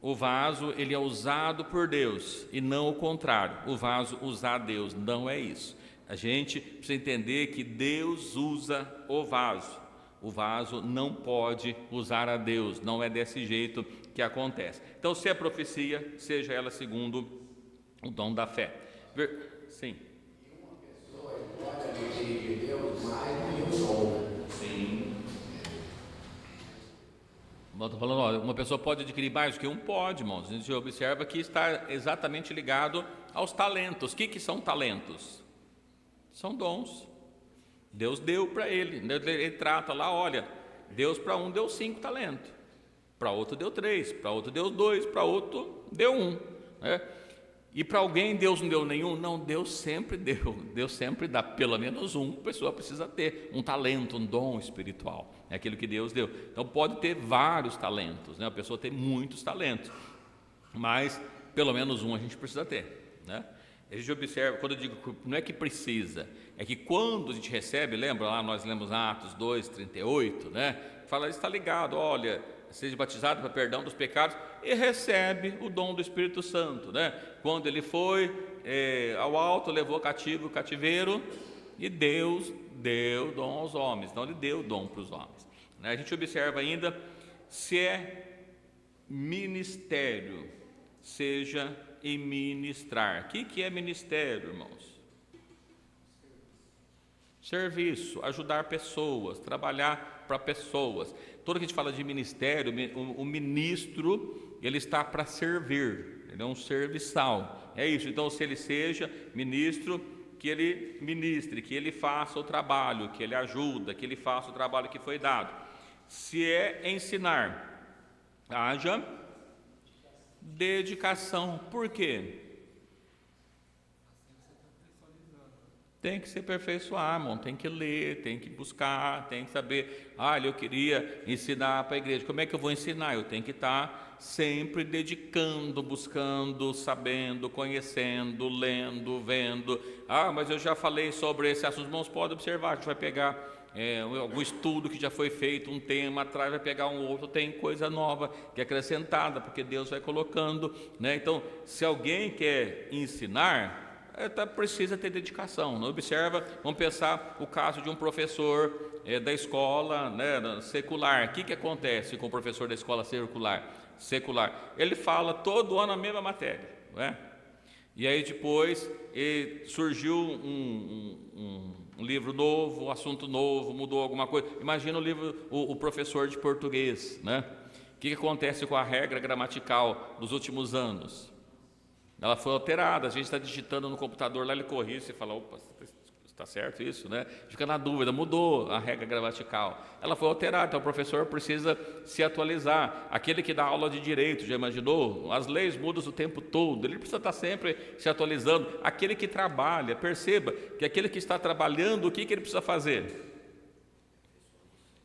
o vaso, ele é usado por Deus, e não o contrário, o vaso usar Deus, não é isso. A gente precisa entender que Deus usa o vaso. O vaso não pode usar a Deus, não é desse jeito que acontece. Então, se é profecia, seja ela segundo o dom da fé. Sim. E uma pessoa pode adquirir de Deus mais do que um dom. Sim. Estou falando, olha, uma pessoa pode adquirir mais do que um? Pode, irmãos. A gente observa que está exatamente ligado aos talentos. O que são talentos? São dons. Deus deu para ele, ele trata lá, olha, Deus para um deu 5 talentos, para outro deu 3, para outro deu 2, para outro deu 1, né? E para alguém Deus não deu nenhum? Não, Deus sempre dá pelo menos um. A pessoa precisa ter um talento, um dom espiritual, é aquilo que Deus deu. Então pode ter vários talentos, né? A pessoa tem muitos talentos, mas pelo menos um a gente precisa ter, né? A gente observa, quando eu digo, não é que precisa, é que quando a gente recebe, lembra lá, nós lemos Atos 2:38, né? Fala, está ligado, olha, seja batizado para perdão dos pecados, e recebe o dom do Espírito Santo, né? Quando ele foi ao alto, levou cativo o cativeiro, e Deus deu dom aos homens, então ele deu dom para os homens, né? A gente observa ainda, se é ministério, seja em ministrar. O que é ministério, irmãos? Serviço, ajudar pessoas, trabalhar para pessoas. Todo que a gente fala de ministério, o ministro, ele está para servir, ele é um serviçal, é isso. Então, se ele seja ministro, que ele ministre, que ele faça o trabalho, que ele ajuda, que ele faça o trabalho que foi dado. Se é ensinar, haja dedicação. Por quê? Tem que se aperfeiçoar, irmão, tem que ler, tem que buscar, tem que saber. Eu queria ensinar para a igreja. Como é que eu vou ensinar? Eu tenho que estar sempre dedicando, buscando, sabendo, conhecendo, lendo, vendo. Mas eu já falei sobre esse assunto. Irmãos, pode observar, a gente vai pegar algum estudo que já foi feito um tema atrás, vai pegar um outro, tem coisa nova que é acrescentada, porque Deus vai colocando, né? Então, se alguém quer ensinar, precisa ter dedicação. Não observa, vamos pensar o caso de um professor da escola, né, secular. O que acontece com o professor da escola secular? Ele fala todo ano a mesma matéria, não é? E aí depois surgiu um livro novo, um assunto novo, mudou alguma coisa. Imagina o professor de português, né? O que acontece com a regra gramatical dos últimos anos? Ela foi alterada, a gente está digitando no computador lá, ele corrige, você fala, opa, está certo isso, né? Fica na dúvida, mudou a regra gramatical. Ela foi alterada, então o professor precisa se atualizar. Aquele que dá aula de direito, já imaginou? As leis mudam o tempo todo, ele precisa estar sempre se atualizando. Aquele que trabalha, perceba que aquele que está trabalhando, o que ele precisa fazer?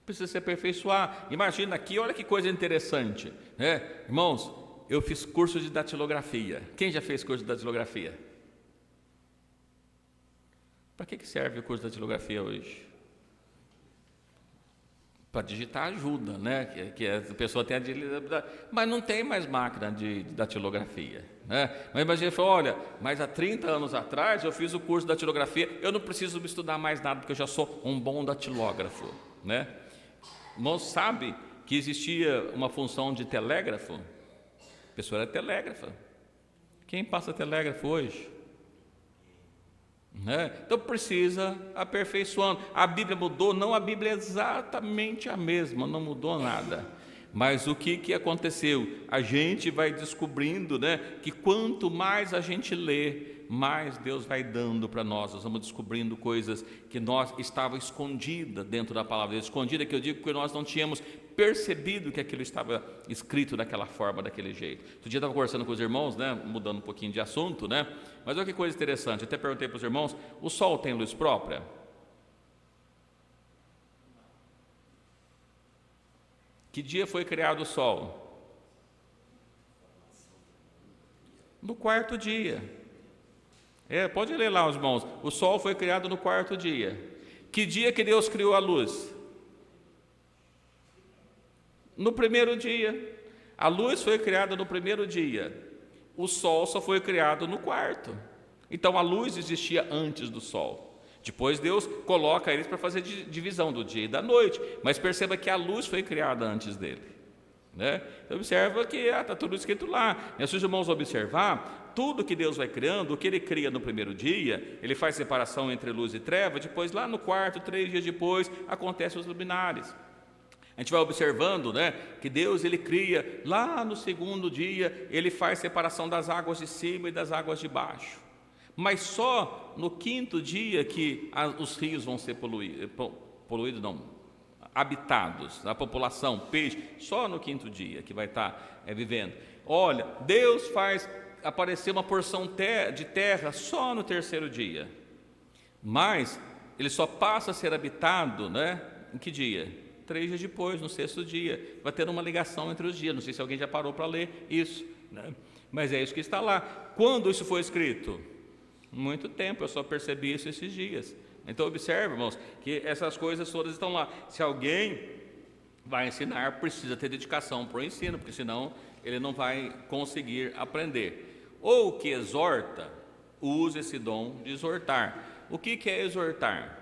Precisa se aperfeiçoar. Imagina aqui, olha que coisa interessante, né? Irmãos, eu fiz curso de datilografia. Quem já fez curso de datilografia? Para que serve o curso de datilografia hoje? Para digitar ajuda, né? Que a pessoa tem mas não tem mais máquina de datilografia, né? Mas imagina, olha, mas há 30 anos atrás eu fiz o curso de datilografia, eu não preciso estudar mais nada, porque eu já sou um bom datilógrafo, né? Irmãos, sabe que existia uma função de telégrafo? A pessoa era telégrafa. Quem passa telégrafo hoje? Né? Então precisa aperfeiçoando. A Bíblia mudou? Não, a Bíblia é exatamente a mesma, não mudou nada. Mas o que aconteceu? A gente vai descobrindo, né, que quanto mais a gente lê, mais Deus vai dando para nós. Nós vamos descobrindo coisas que estavam escondidas dentro da palavra. Escondida que eu digo porque nós não tínhamos percebido que aquilo estava escrito daquela forma, daquele jeito. Outro dia eu estava conversando com os irmãos, né, mudando um pouquinho de assunto, né, mas olha que coisa interessante. Eu até perguntei para os irmãos: o sol tem luz própria? Que dia foi criado o sol? No quarto dia. Pode ler lá, os irmãos. O sol foi criado no quarto dia. Que dia que Deus criou a luz? No primeiro dia. A luz foi criada no primeiro dia. O sol só foi criado no quarto. Então a luz existia antes do sol. Depois Deus coloca eles para fazer divisão do dia e da noite, mas perceba que a luz foi criada antes dele, né? Então observa que está tudo escrito lá. E se os irmãos observar, tudo que Deus vai criando, o que ele cria no primeiro dia, ele faz separação entre luz e treva, depois lá no quarto, 3 dias depois, acontecem os luminares. A gente vai observando, né, que Deus ele cria, lá no segundo dia, ele faz separação das águas de cima e das águas de baixo. Mas só no quinto dia que os rios vão ser poluídos não, habitados, a população, peixe, só no quinto dia que vai estar vivendo. Olha, Deus faz aparecer uma porção de terra só no terceiro dia, mas ele só passa a ser habitado, né, em que dia? 3 dias depois, no sexto dia. Vai ter uma ligação entre os dias. Não sei se alguém já parou para ler isso, né? Mas é isso que está lá. Quando isso foi escrito? Muito tempo, eu só percebi isso esses dias. Então observe, irmãos, que essas coisas todas estão lá. Se alguém vai ensinar, precisa ter dedicação para o ensino, porque senão ele não vai conseguir aprender. Ou que exorta, use esse dom de exortar. O que é exortar?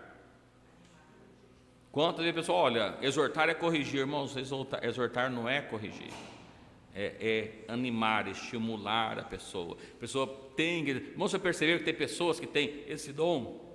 Quantas vezes a pessoa, olha, exortar é corrigir. Irmãos, exortar não é corrigir. É animar, estimular a pessoa. A pessoa tem... Irmão, você percebeu que tem pessoas que têm esse dom?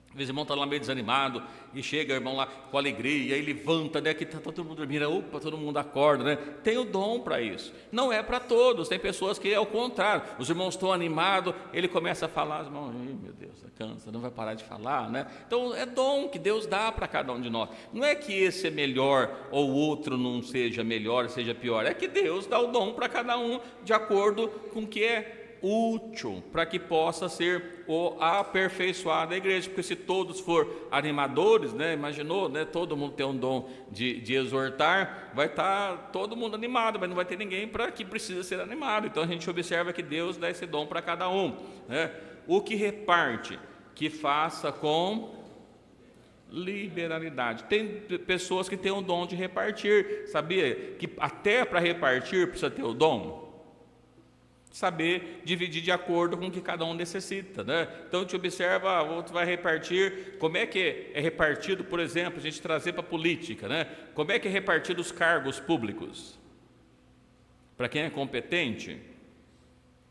Às vezes o irmão está lá meio desanimado e chega o irmão lá com alegria, aí levanta, né, que está todo mundo dormindo, opa, todo mundo acorda, né? Tem o dom para isso. Não é para todos, tem pessoas que é o contrário. Os irmãos estão animados, ele começa a falar, os irmãos, meu Deus, cansa, não vai parar de falar, né? Então é dom que Deus dá para cada um de nós. Não é que esse é melhor ou o outro não seja melhor, seja pior, é que Deus dá o dom para cada um de acordo com o que é útil para que possa ser o aperfeiçoado da igreja, porque se todos for animadores, né, imaginou, né, todo mundo tem um dom de exortar, vai estar todo mundo animado, mas não vai ter ninguém para que precisa ser animado. Então a gente observa que Deus dá esse dom para cada um, né? O que reparte, que faça com liberalidade. Tem pessoas que têm o dom de repartir, sabia que até para repartir precisa ter o dom? Saber dividir de acordo com o que cada um necessita, né? Então, a gente observa, o outro vai repartir, como é que é repartido, por exemplo, a gente trazer para a política, né? Como é que é repartido os cargos públicos? Para quem é competente?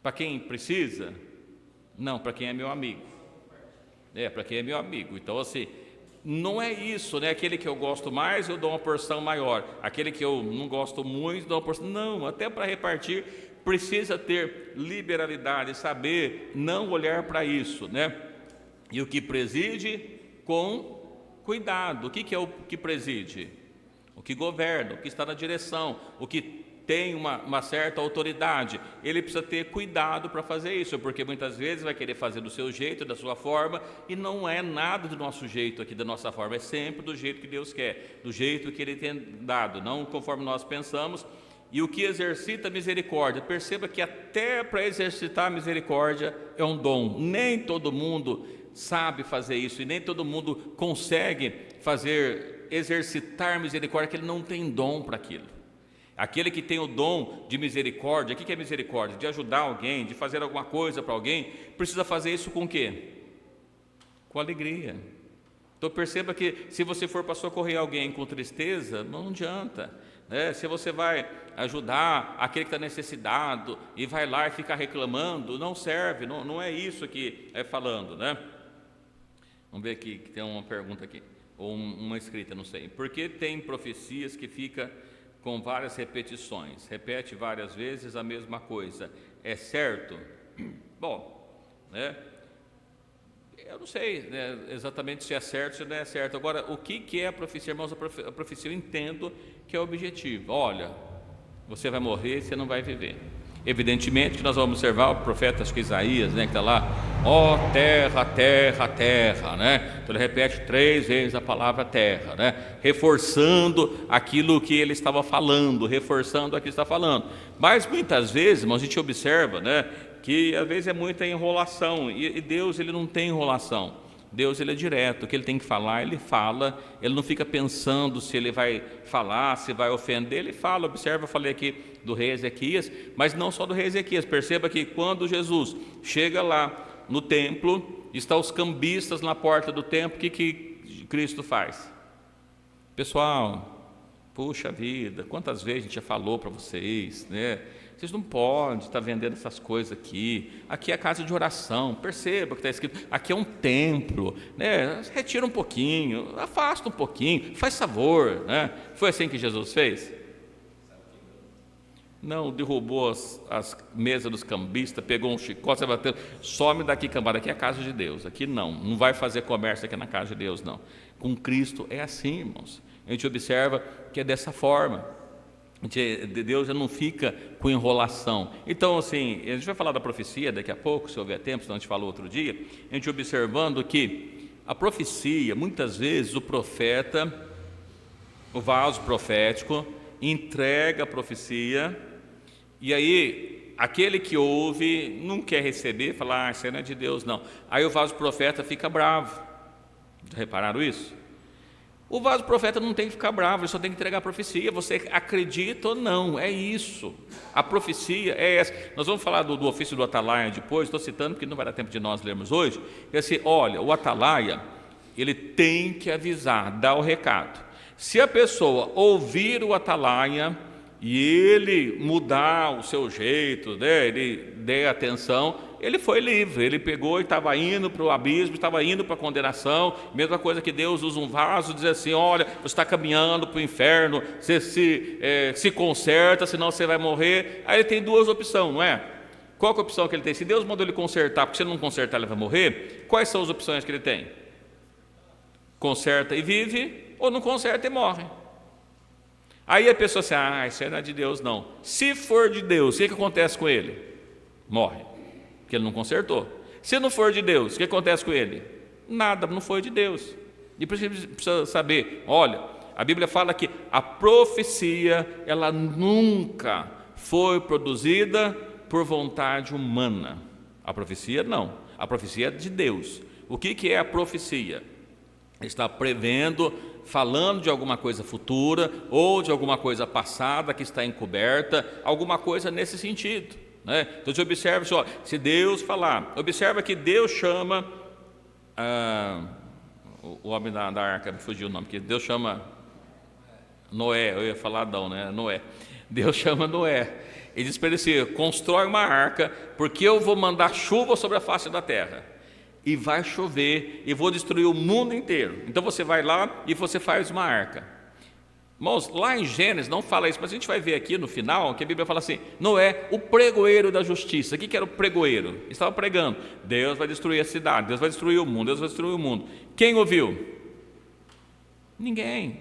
Para quem precisa? Não, para quem é meu amigo. Para quem é meu amigo. Então, assim, não é isso, né? Aquele que eu gosto mais, eu dou uma porção maior. Aquele que eu não gosto muito, dou uma porção. Não, até para repartir, precisa ter liberalidade, saber não olhar para isso, né? E o que preside, com cuidado. O que é o que preside? O que governa, o que está na direção, o que tem uma certa autoridade, ele precisa ter cuidado para fazer isso, porque muitas vezes vai querer fazer do seu jeito, da sua forma, e não é nada do nosso jeito aqui, da nossa forma, é sempre do jeito que Deus quer, do jeito que Ele tem dado, não conforme nós pensamos. E o que exercita a misericórdia, perceba que até para exercitar a misericórdia é um dom, nem todo mundo sabe fazer isso, e nem todo mundo consegue exercitar misericórdia, que ele não tem dom para aquilo. Aquele que tem o dom de misericórdia, o que é misericórdia? De ajudar alguém, de fazer alguma coisa para alguém, precisa fazer isso com o quê? Com alegria. Então perceba que se você for para socorrer alguém com tristeza, não adianta, né? Se você vai ajudar aquele que está necessitado e vai lá e ficar reclamando, não serve, não é isso que é falando, né? Vamos ver aqui, que tem uma pergunta aqui, ou uma escrita, não sei. Por que tem profecias que fica com várias repetições, repete várias vezes a mesma coisa, é certo? Bom, né? Eu não sei, né, exatamente se é certo ou se não é certo. Agora, o que é a profecia, irmãos? A profecia eu entendo que é o objetivo. Olha, você vai morrer, você não vai viver. Evidentemente que nós vamos observar o profeta, acho que Isaías, né, que está lá, ó terra, terra, terra, né? Então ele repete 3 vezes a palavra terra, né? Reforçando aquilo que ele estava falando, reforçando aquilo que está falando. Mas muitas vezes, irmãos, a gente observa, né, que às vezes é muita enrolação, e Deus, ele não tem enrolação. Deus, ele é direto, o que ele tem que falar, ele fala, ele não fica pensando se ele vai falar, se vai ofender, ele fala. Observa, eu falei aqui do rei Ezequias, mas não só do rei Ezequias. Perceba que quando Jesus chega lá no templo, está os cambistas na porta do templo, o que Cristo faz? Pessoal, puxa vida, quantas vezes a gente já falou para vocês, né? Vocês não podem estar vendendo essas coisas aqui. Aqui é a casa de oração. Perceba que está escrito. Aqui é um templo, né? Retira um pouquinho, afasta um pouquinho, faz favor, né? Foi assim que Jesus fez? Não, derrubou as mesas dos cambistas, pegou um chicote, bateu, some daqui, cambada. Aqui é a casa de Deus. Aqui não vai fazer comércio aqui na casa de Deus, não. Com Cristo é assim, irmãos. A gente observa que é dessa forma. Deus já não fica com enrolação. Então, assim, a gente vai falar da profecia daqui a pouco, se houver tempo, senão a gente falou outro dia. A gente observando que a profecia, muitas vezes o profeta, o vaso profético, entrega a profecia, e aí aquele que ouve não quer receber, fala, isso não é de Deus, não. Aí o vaso profeta fica bravo. Já repararam isso? O vaso profeta não tem que ficar bravo, ele só tem que entregar a profecia. Você acredita ou não, é isso. A profecia é essa. Nós vamos falar do ofício do atalaia depois, estou citando porque não vai dar tempo de nós lermos hoje. É assim, olha, o atalaia, ele tem que avisar, dar o recado. Se a pessoa ouvir o atalaia e ele mudar o seu jeito, né, ele der atenção, ele foi livre, ele pegou e estava indo para o abismo, estava indo para a condenação. Mesma coisa que Deus usa um vaso e diz assim, olha, você está caminhando para o inferno, você se conserta, senão você vai morrer. Aí ele tem 2 opções, não é? Qual que é a opção que ele tem? Se Deus mandou ele consertar, porque se ele não consertar ele vai morrer, quais são as opções que ele tem? Conserta e vive, ou não conserta e morre. Aí a pessoa assim, isso não é de Deus não. Se for de Deus, o que acontece com ele? Morre, porque ele não consertou. Se não for de Deus, o que acontece com ele? Nada, não foi de Deus. E por isso ele precisa saber, olha, a Bíblia fala que a profecia, ela nunca foi produzida por vontade humana. A profecia não, a profecia é de Deus. O que é a profecia? Está prevendo, falando de alguma coisa futura ou de alguma coisa passada que está encoberta, alguma coisa nesse sentido. né? Então você observa só, se Deus falar, observa que Deus chama o homem da arca, me fugiu o nome, que Deus chama Noé, eu ia falar Adão, né? Noé. Deus chama Noé. Ele diz para ele assim: constrói uma arca, porque eu vou mandar chuva sobre a face da terra. E vai chover, e vou destruir o mundo inteiro. Então você vai lá e você faz uma arca. Irmãos, lá em Gênesis não fala isso, mas a gente vai ver aqui no final que a Bíblia fala assim: Noé, o pregoeiro da justiça. O que era o pregoeiro? Ele estava pregando: Deus vai destruir a cidade, Deus vai destruir o mundo, Deus vai destruir o mundo. Quem ouviu? Ninguém.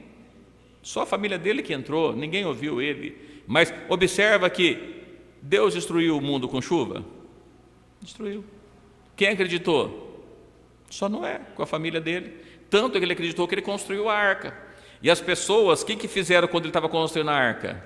Só a família dele que entrou, ninguém ouviu ele. Mas observa que Deus destruiu o mundo com chuva? Destruiu. Quem acreditou? Só Noé, com a família dele. Tanto que ele acreditou que ele construiu a arca. E as pessoas, o que fizeram quando ele estava construindo a arca?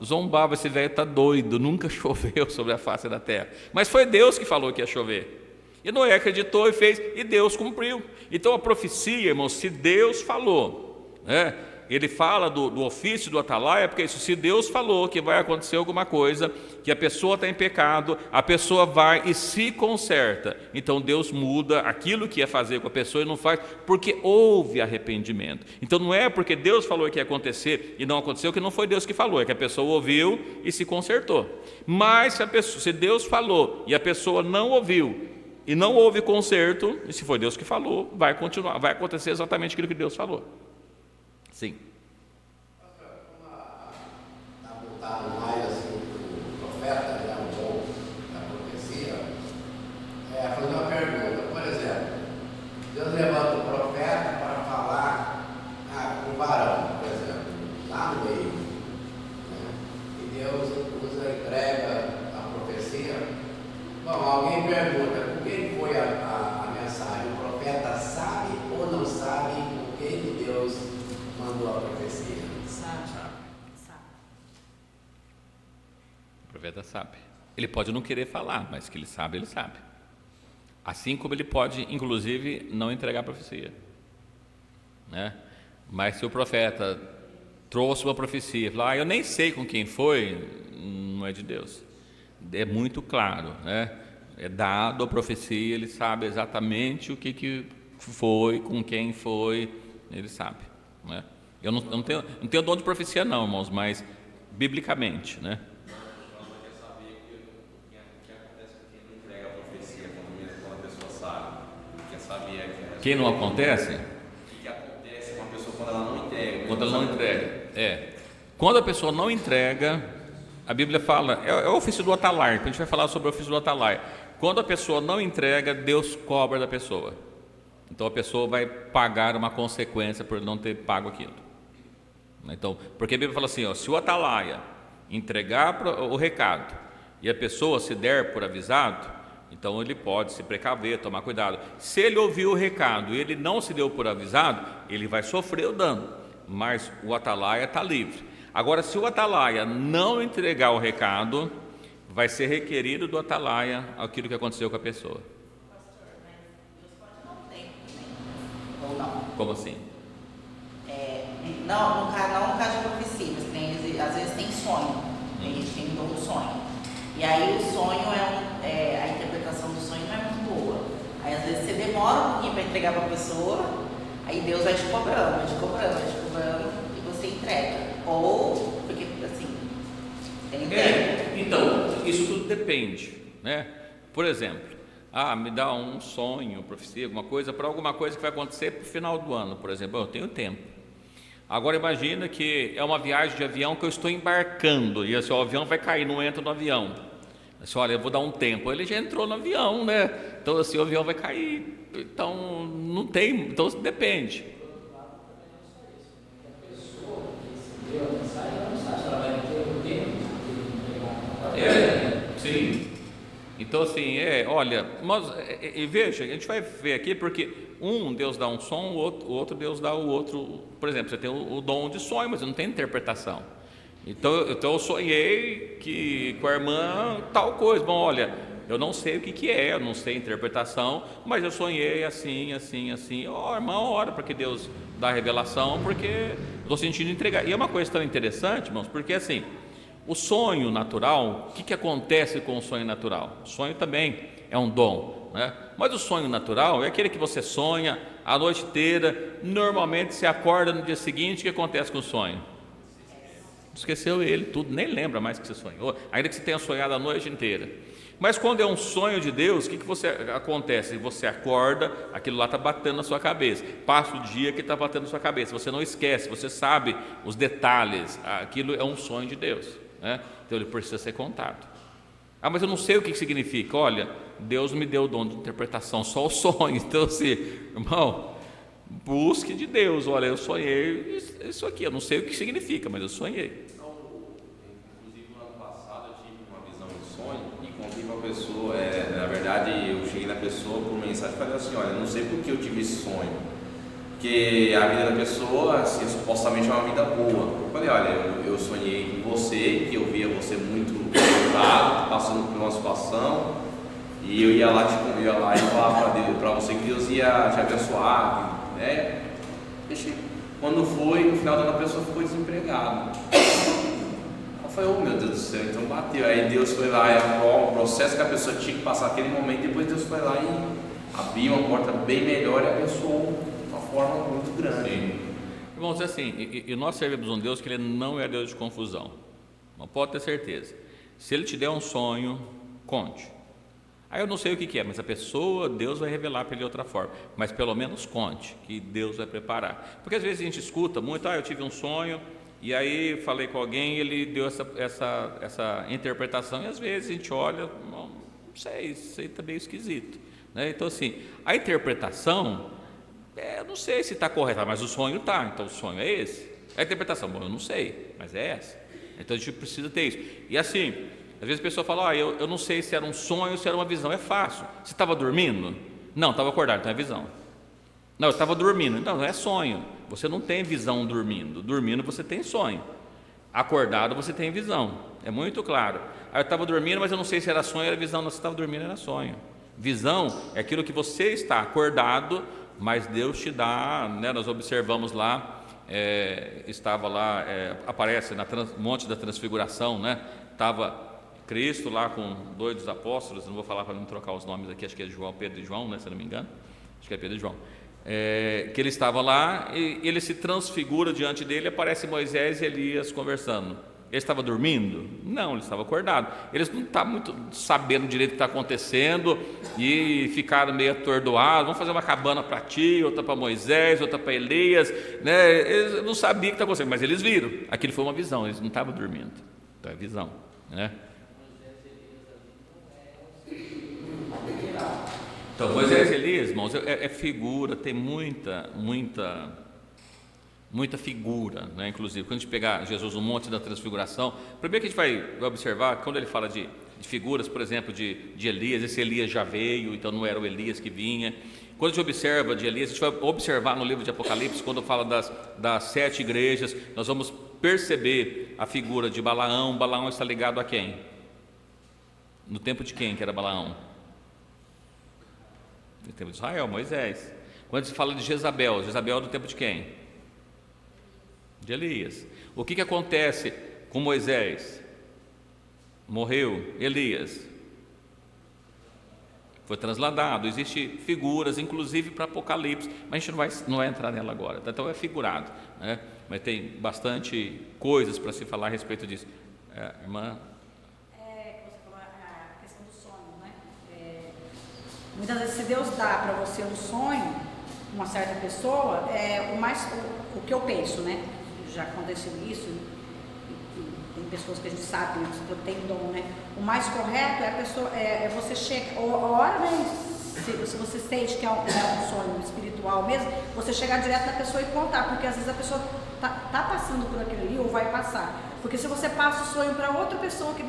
Zombava: esse velho está doido, nunca choveu sobre a face da terra. Mas foi Deus que falou que ia chover. E Noé acreditou e fez, e Deus cumpriu. Então a profecia, irmãos, se Deus falou, né? Ele fala do ofício do atalaia, porque isso, se Deus falou que vai acontecer alguma coisa, que a pessoa está em pecado, a pessoa vai e se conserta. Então Deus muda aquilo que ia fazer com a pessoa e não faz, porque houve arrependimento. Então não é porque Deus falou que ia acontecer e não aconteceu, que não foi Deus que falou, é que a pessoa ouviu e se consertou. Mas se Deus falou e a pessoa não ouviu e não houve conserto, e se foi Deus que falou, vai continuar, vai acontecer exatamente aquilo que Deus falou. Sim. Está voltado mais assim para o profeta, já um pouco da profecia. Fazer uma pergunta, por exemplo, Deus levanta o profeta para falar com o varão, por exemplo, lá no meio, né? E Deus usa, entrega a profecia. Bom, alguém pergunta: por que foi a mensagem? O profeta sabe ou não sabe por que Deus mandou a profecia? Sabe. O profeta sabe. Ele pode não querer falar, mas que ele sabe, ele sabe. Assim como ele pode, inclusive, não entregar a profecia, né? Mas se o profeta trouxe uma profecia e falou: eu nem sei com quem foi, não é de Deus. É muito claro, né? É dado a profecia, ele sabe exatamente o que foi, com quem foi, ele sabe, né? Eu não tenho dom de profecia não, irmãos, mas biblicamente, né? Quem não acontece? O que acontece com a pessoa quando ela não entrega? Quando ela não entrega. Quando a pessoa não entrega, a Bíblia fala, é o ofício do atalaia, a gente vai falar sobre o ofício do atalaia. Quando a pessoa não entrega, Deus cobra da pessoa. Então a pessoa vai pagar uma consequência por não ter pago aquilo. Então, porque a Bíblia fala assim, se o atalaia entregar o recado e a pessoa se der por avisado, então ele pode se precaver, tomar cuidado. Se ele ouviu o recado e ele não se deu por avisado, ele vai sofrer o dano, mas o atalaia está livre. Agora, se o atalaia não entregar o recado, vai ser requerido do atalaia aquilo que aconteceu com a pessoa. Pastor, mas Deus pode dar um tempo também, ou não? Como assim? Não no caso de profecia, mas às vezes tem sonho, tem gente que tem dom do sonho. E aí o sonho a interpretação do sonho não é muito boa. Aí às vezes você demora um pouquinho para entregar para a pessoa, aí Deus vai te cobrando, e você entrega. Ou, porque assim, tem tempo. Então, isso tudo depende, né? Por exemplo, me dá um sonho, profecia, alguma coisa, para alguma coisa que vai acontecer para o final do ano, por exemplo. Eu tenho tempo. Agora imagina que é uma viagem de avião que eu estou embarcando e assim, o avião vai cair, não entra no avião. Assim, olha, eu vou dar um tempo. Ele já entrou no avião, né? Então assim, o avião vai cair. Então não tem, então depende. Sim. Então assim, olha, e veja, a gente vai ver aqui porque Deus dá um som, o outro Deus dá o outro. Por exemplo, você tem o dom de sonho, mas não tem interpretação. Então eu sonhei com a irmã tal coisa. Bom, olha, eu não sei o que é, eu não sei a interpretação, mas eu sonhei assim. Irmã, ora para que Deus dá a revelação, porque estou sentindo entregar. E é uma coisa tão interessante, irmãos, porque assim, O sonho natural, o que acontece com o sonho natural? O sonho também é um dom, né? Mas o sonho natural é aquele que você sonha a noite inteira, normalmente você acorda no dia seguinte, o que acontece com o sonho? Esqueceu ele, tudo, nem lembra mais que você sonhou, ainda que você tenha sonhado a noite inteira. Mas quando é um sonho de Deus, o que você acontece? Você acorda, aquilo lá está batendo na sua cabeça, passa o dia que está batendo na sua cabeça, você não esquece, você sabe os detalhes, aquilo é um sonho de Deus, né? Então ele precisa ser contado. Mas eu não sei o que significa. Olha, Deus me deu o dom de interpretação, só o sonho. Então assim, irmão, busque de Deus. Olha, eu sonhei isso aqui, eu não sei o que significa, mas eu sonhei. Inclusive no ano passado eu tive uma visão de sonho e contei para uma pessoa, na verdade eu cheguei na pessoa por mensagem e falei assim, olha, não sei por que eu tive esse sonho, porque a vida da pessoa, assim, supostamente é uma vida boa. Eu falei, olha, eu sonhei com você, que eu via você muito preocupado, passando por uma situação, e eu ia lá e falava para você que Deus ia te abençoar, né? Quando foi, no final do ano a pessoa ficou desempregada. Eu falei, oh meu Deus do céu, então bateu. Aí Deus foi lá, o processo que a pessoa tinha que passar aquele momento, depois Deus foi lá e abriu uma porta bem melhor e abençoou de uma forma muito grande. Sim. Irmãos, assim, e nós servimos um Deus que Ele não é Deus de confusão, não pode ter certeza. Se Ele te der um sonho, conte. Aí eu não sei o que é, mas a pessoa, Deus vai revelar para ele de outra forma, mas pelo menos conte, que Deus vai preparar. Porque às vezes a gente escuta muito, eu tive um sonho, e aí falei com alguém, ele deu essa interpretação, e às vezes a gente olha, não sei, isso aí está meio esquisito, né? Então assim, a interpretação, eu não sei se está correta, mas o sonho está, então o sonho é esse. A interpretação, bom, eu não sei, mas é essa. Então a gente precisa ter isso. E assim, às vezes a pessoa fala, eu não sei se era um sonho ou se era uma visão. É fácil. Você estava dormindo? Não, estava acordado, então é visão. Não, eu estava dormindo. Não é sonho. Você não tem visão dormindo. Dormindo você tem sonho. Acordado você tem visão. É muito claro. Eu estava dormindo, mas eu não sei se era sonho ou era visão. Não, você estava dormindo, era sonho. Visão é aquilo que você está acordado, mas Deus te dá, né? Nós observamos lá, estava lá, aparece no Monte da Transfiguração, né? Estava Cristo lá com 2 dos apóstolos, não vou falar para não trocar os nomes aqui, acho que é João, Pedro e João, né, se não me engano, acho que é Pedro e João, que ele estava lá e ele se transfigura diante dele, aparece Moisés e Elias conversando. Ele estava dormindo? Não, ele estava acordado. Eles não estavam muito sabendo direito o que está acontecendo e ficaram meio atordoados. Vamos fazer uma cabana para ti, outra para Moisés, outra para Elias, né? Eles não sabiam o que está acontecendo, mas eles viram. Aquilo foi uma visão, eles não estavam dormindo. Então é visão, né? Então, Moisés e Elias, irmãos, é figura, tem muita figura, né? Inclusive, quando a gente pegar Jesus no Monte da Transfiguração, primeiro que a gente vai observar, quando ele fala de figuras, por exemplo, de Elias, esse Elias já veio, então não era o Elias que vinha. Quando a gente observa de Elias, a gente vai observar no livro de Apocalipse, quando fala das 7 igrejas, nós vamos perceber a figura de Balaão. Balaão está ligado a quem? No tempo de quem que era Balaão? No tempo de Israel, Moisés. Quando se fala de Jezabel é do tempo de quem? De Elias. O que acontece com Moisés? Morreu. Elias foi transladado. Existem figuras, inclusive para Apocalipse, mas a gente não vai entrar nela agora, então é figurado, né? Mas tem bastante coisas para se falar a respeito disso. Irmã? Muitas vezes, se Deus dá para você um sonho, uma certa pessoa, o que eu penso, né? Já aconteceu isso, tem pessoas que a gente sabe, que tem dom, né? O mais correto é você chegar, hora, né? Se você sente que é um sonho espiritual mesmo, você chegar direto na pessoa e contar, porque às vezes a pessoa tá passando por aquilo ali ou vai passar. Porque se você passa o sonho para outra pessoa que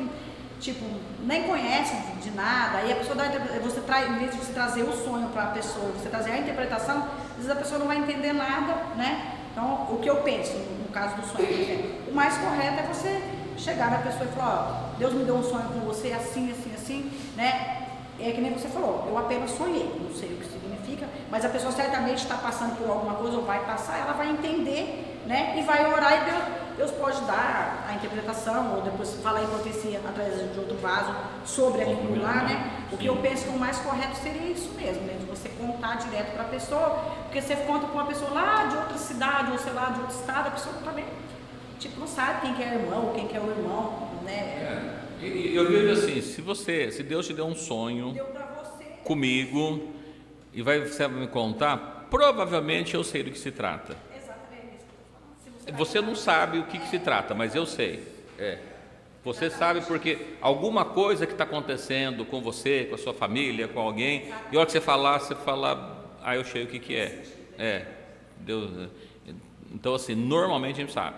nem conhece de nada, aí a pessoa em vez de você trazer o sonho para a pessoa, você trazer a interpretação, às vezes a pessoa não vai entender nada, né? Então, o que eu penso no caso do sonho, por exemplo, o mais correto é você chegar na pessoa e falar, Deus me deu um sonho com você assim, assim, assim, né? É que nem você falou, eu apenas sonhei, não sei o que significa, mas a pessoa certamente está passando por alguma coisa ou vai passar, ela vai entender, né? E vai orar e Deus Deus pode dar a interpretação, ou depois falar em profecia através de outro vaso sobre aquilo lá, né? O que eu penso que o mais correto seria isso mesmo, né? De você contar direto para a pessoa, porque você conta com uma pessoa lá de outra cidade, ou sei lá, de outro estado, a pessoa também, tipo, não sabe quem que é irmão, quem que é o irmão, né? E eu vejo assim, se Deus te deu um sonho Deu para você. comigo e você vai me contar, provavelmente eu sei do que se trata. Exatamente isso que eu tô falando. Se Você não sabe o que se trata, mas eu sei. Você sabe porque alguma coisa que está acontecendo com você, com a sua família, com alguém, e a hora que você falar, eu sei o que é. Deus. Então, assim, normalmente a gente sabe.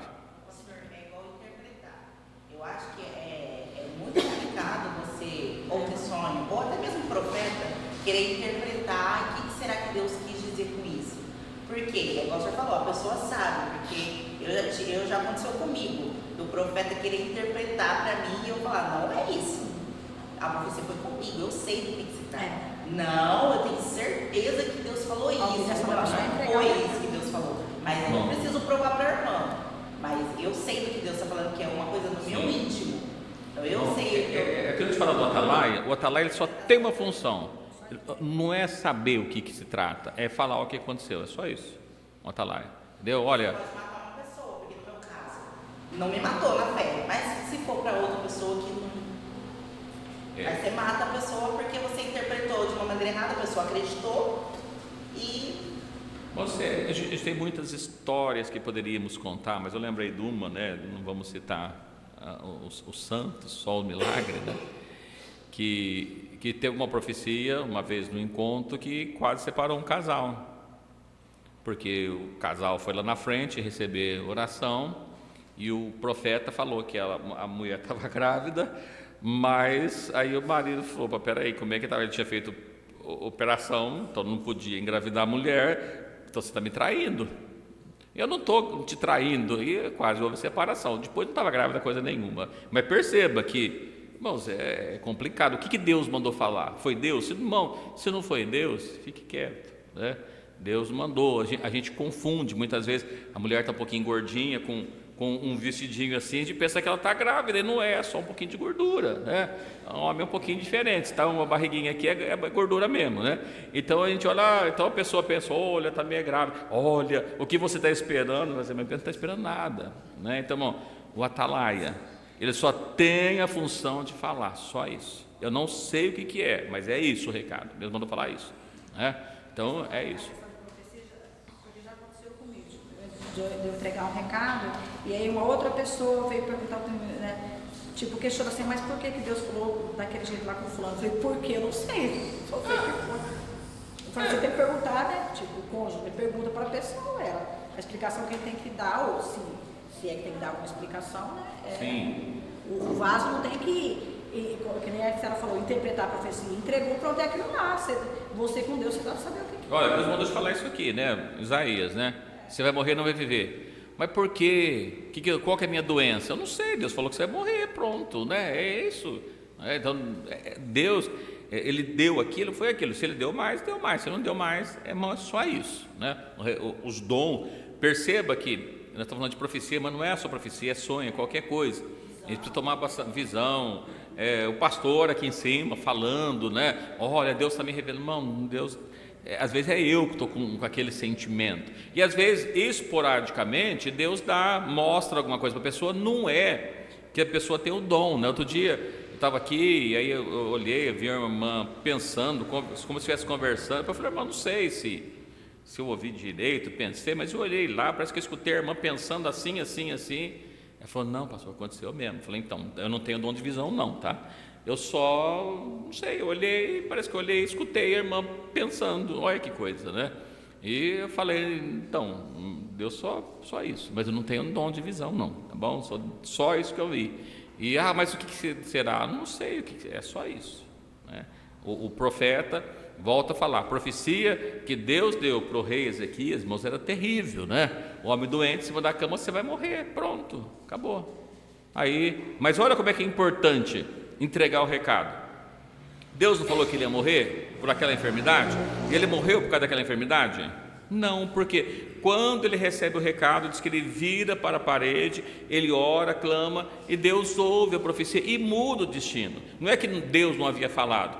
Senhor, é igual interpretar. Eu acho que é muito complicado você, ou ter sonho, ou até mesmo profeta, querer interpretar o que será que Deus quis dizer com isso. Porque, igual você falou, a pessoa sabe, porque já aconteceu comigo, do profeta querer interpretar para mim e eu falar, não é isso. A profecia foi comigo, eu sei do que se trata. Não, eu tenho certeza que Deus falou isso. Eu falar, não foi isso que Deus falou. Mas eu não preciso provar para a irmã. Mas eu sei do que Deus está falando, que é uma coisa no meu íntimo. Então eu sei o que É aquilo que a gente fala do Atalaia. O Atalaia ele só tem uma função. Não é saber o que se trata, é falar o que aconteceu. É só isso. O Atalaia. Entendeu? Olha. pode matar uma pessoa, porque no meu caso não me matou na fé. Mas se for para outra pessoa que não. Aí você mata a pessoa porque você interpretou de uma maneira errada, a pessoa acreditou e. A gente tem muitas histórias que poderíamos contar, mas eu lembrei de uma, né? Não vamos citar os santos, só o milagre, né? Que teve uma profecia uma vez no encontro que quase separou um casal, porque o casal foi lá na frente receber oração e o profeta falou que a mulher estava grávida, mas aí o marido falou: peraí, como é que estava? Ele tinha feito operação, então não podia engravidar a mulher, então você está me traindo. Eu não estou te traindo, e quase houve separação. Depois não estava grávida coisa nenhuma, mas perceba que, irmãos, é complicado. O que Deus mandou falar? Foi Deus? Irmão, se não foi Deus, fique quieto, né? Deus mandou. A gente confunde muitas vezes. A mulher está um pouquinho gordinha com um vestidinho assim, a gente pensa que ela está grávida, e não é só um pouquinho de gordura, né? O homem é um pouquinho diferente. Se está uma barriguinha aqui, é gordura mesmo, né? Então a gente olha, então a pessoa pensa: olha, está meio grávida, olha, o que você está esperando? Mas não está esperando nada, né? Então, irmão, o Atalaia, ele só tem a função de falar, só isso. Eu não sei o que é, mas é isso o recado. Deus mandou falar isso, né? Então é isso. Já aconteceu comigo, de eu entregar um recado, e aí uma outra pessoa veio perguntar, né, tipo, questionou assim: mas por que Deus falou daquele jeito lá com o fulano? Eu falei: porque eu não sei, só sei que foi. Eu falei: você tem que perguntar, né, tipo, o cônjuge pergunta para a pessoa, a explicação que ele tem que dar, ou se é que tem que dar alguma explicação, né? Sim. O vaso não tem que nem a senhora falou, interpretar a profecia. Entregou, pronto, é aquilo lá. Você com Deus, você deve saber o que é. Olha, Deus mandou te falar isso aqui, né? Isaías, né? Você vai morrer, não vai viver. Mas por quê? Qual que é a minha doença? Eu não sei. Deus falou que você vai morrer, pronto, né? É isso. Então, Deus, Ele deu aquilo, foi aquilo. Se Ele deu mais, deu mais. Se não deu mais, é só isso, né? Os dons, perceba que nós estamos falando de profecia, mas não é só profecia, é sonho, é qualquer coisa. A gente precisa tomar visão. O pastor aqui em cima falando, né? Olha, Deus está me revelando. Irmão, Deus, às vezes é eu que estou com aquele sentimento. E às vezes, esporadicamente, Deus mostra alguma coisa para a pessoa. Não é que a pessoa tem o dom, né? Outro dia eu estava aqui, e aí eu olhei, eu vi a irmã pensando, como se estivesse conversando. Eu falei: irmão, não sei se eu ouvi direito, pensei, mas eu olhei lá, parece que eu escutei a irmã pensando assim, assim, assim. Ela falou: não, pastor, aconteceu mesmo. Eu falei: então, eu não tenho dom de visão não, tá? Eu só, não sei, eu olhei, parece que eu olhei, escutei a irmã pensando, olha que coisa, né? E eu falei: então, Deus só isso, mas eu não tenho dom de visão não, tá bom? Só isso que eu vi. E, mas o que será? Não sei o que é, só isso, né? O profeta volta a falar, a profecia que Deus deu para o rei Ezequias, irmãos, era terrível, né? O homem doente em cima da cama, você vai morrer, pronto, acabou. Mas olha como é que é importante entregar o recado. Deus não falou que ele ia morrer por aquela enfermidade? E ele morreu por causa daquela enfermidade? Não, porque quando ele recebe o recado, diz que ele vira para a parede, ele ora, clama, e Deus ouve a profecia e muda o destino. Não é que Deus não havia falado.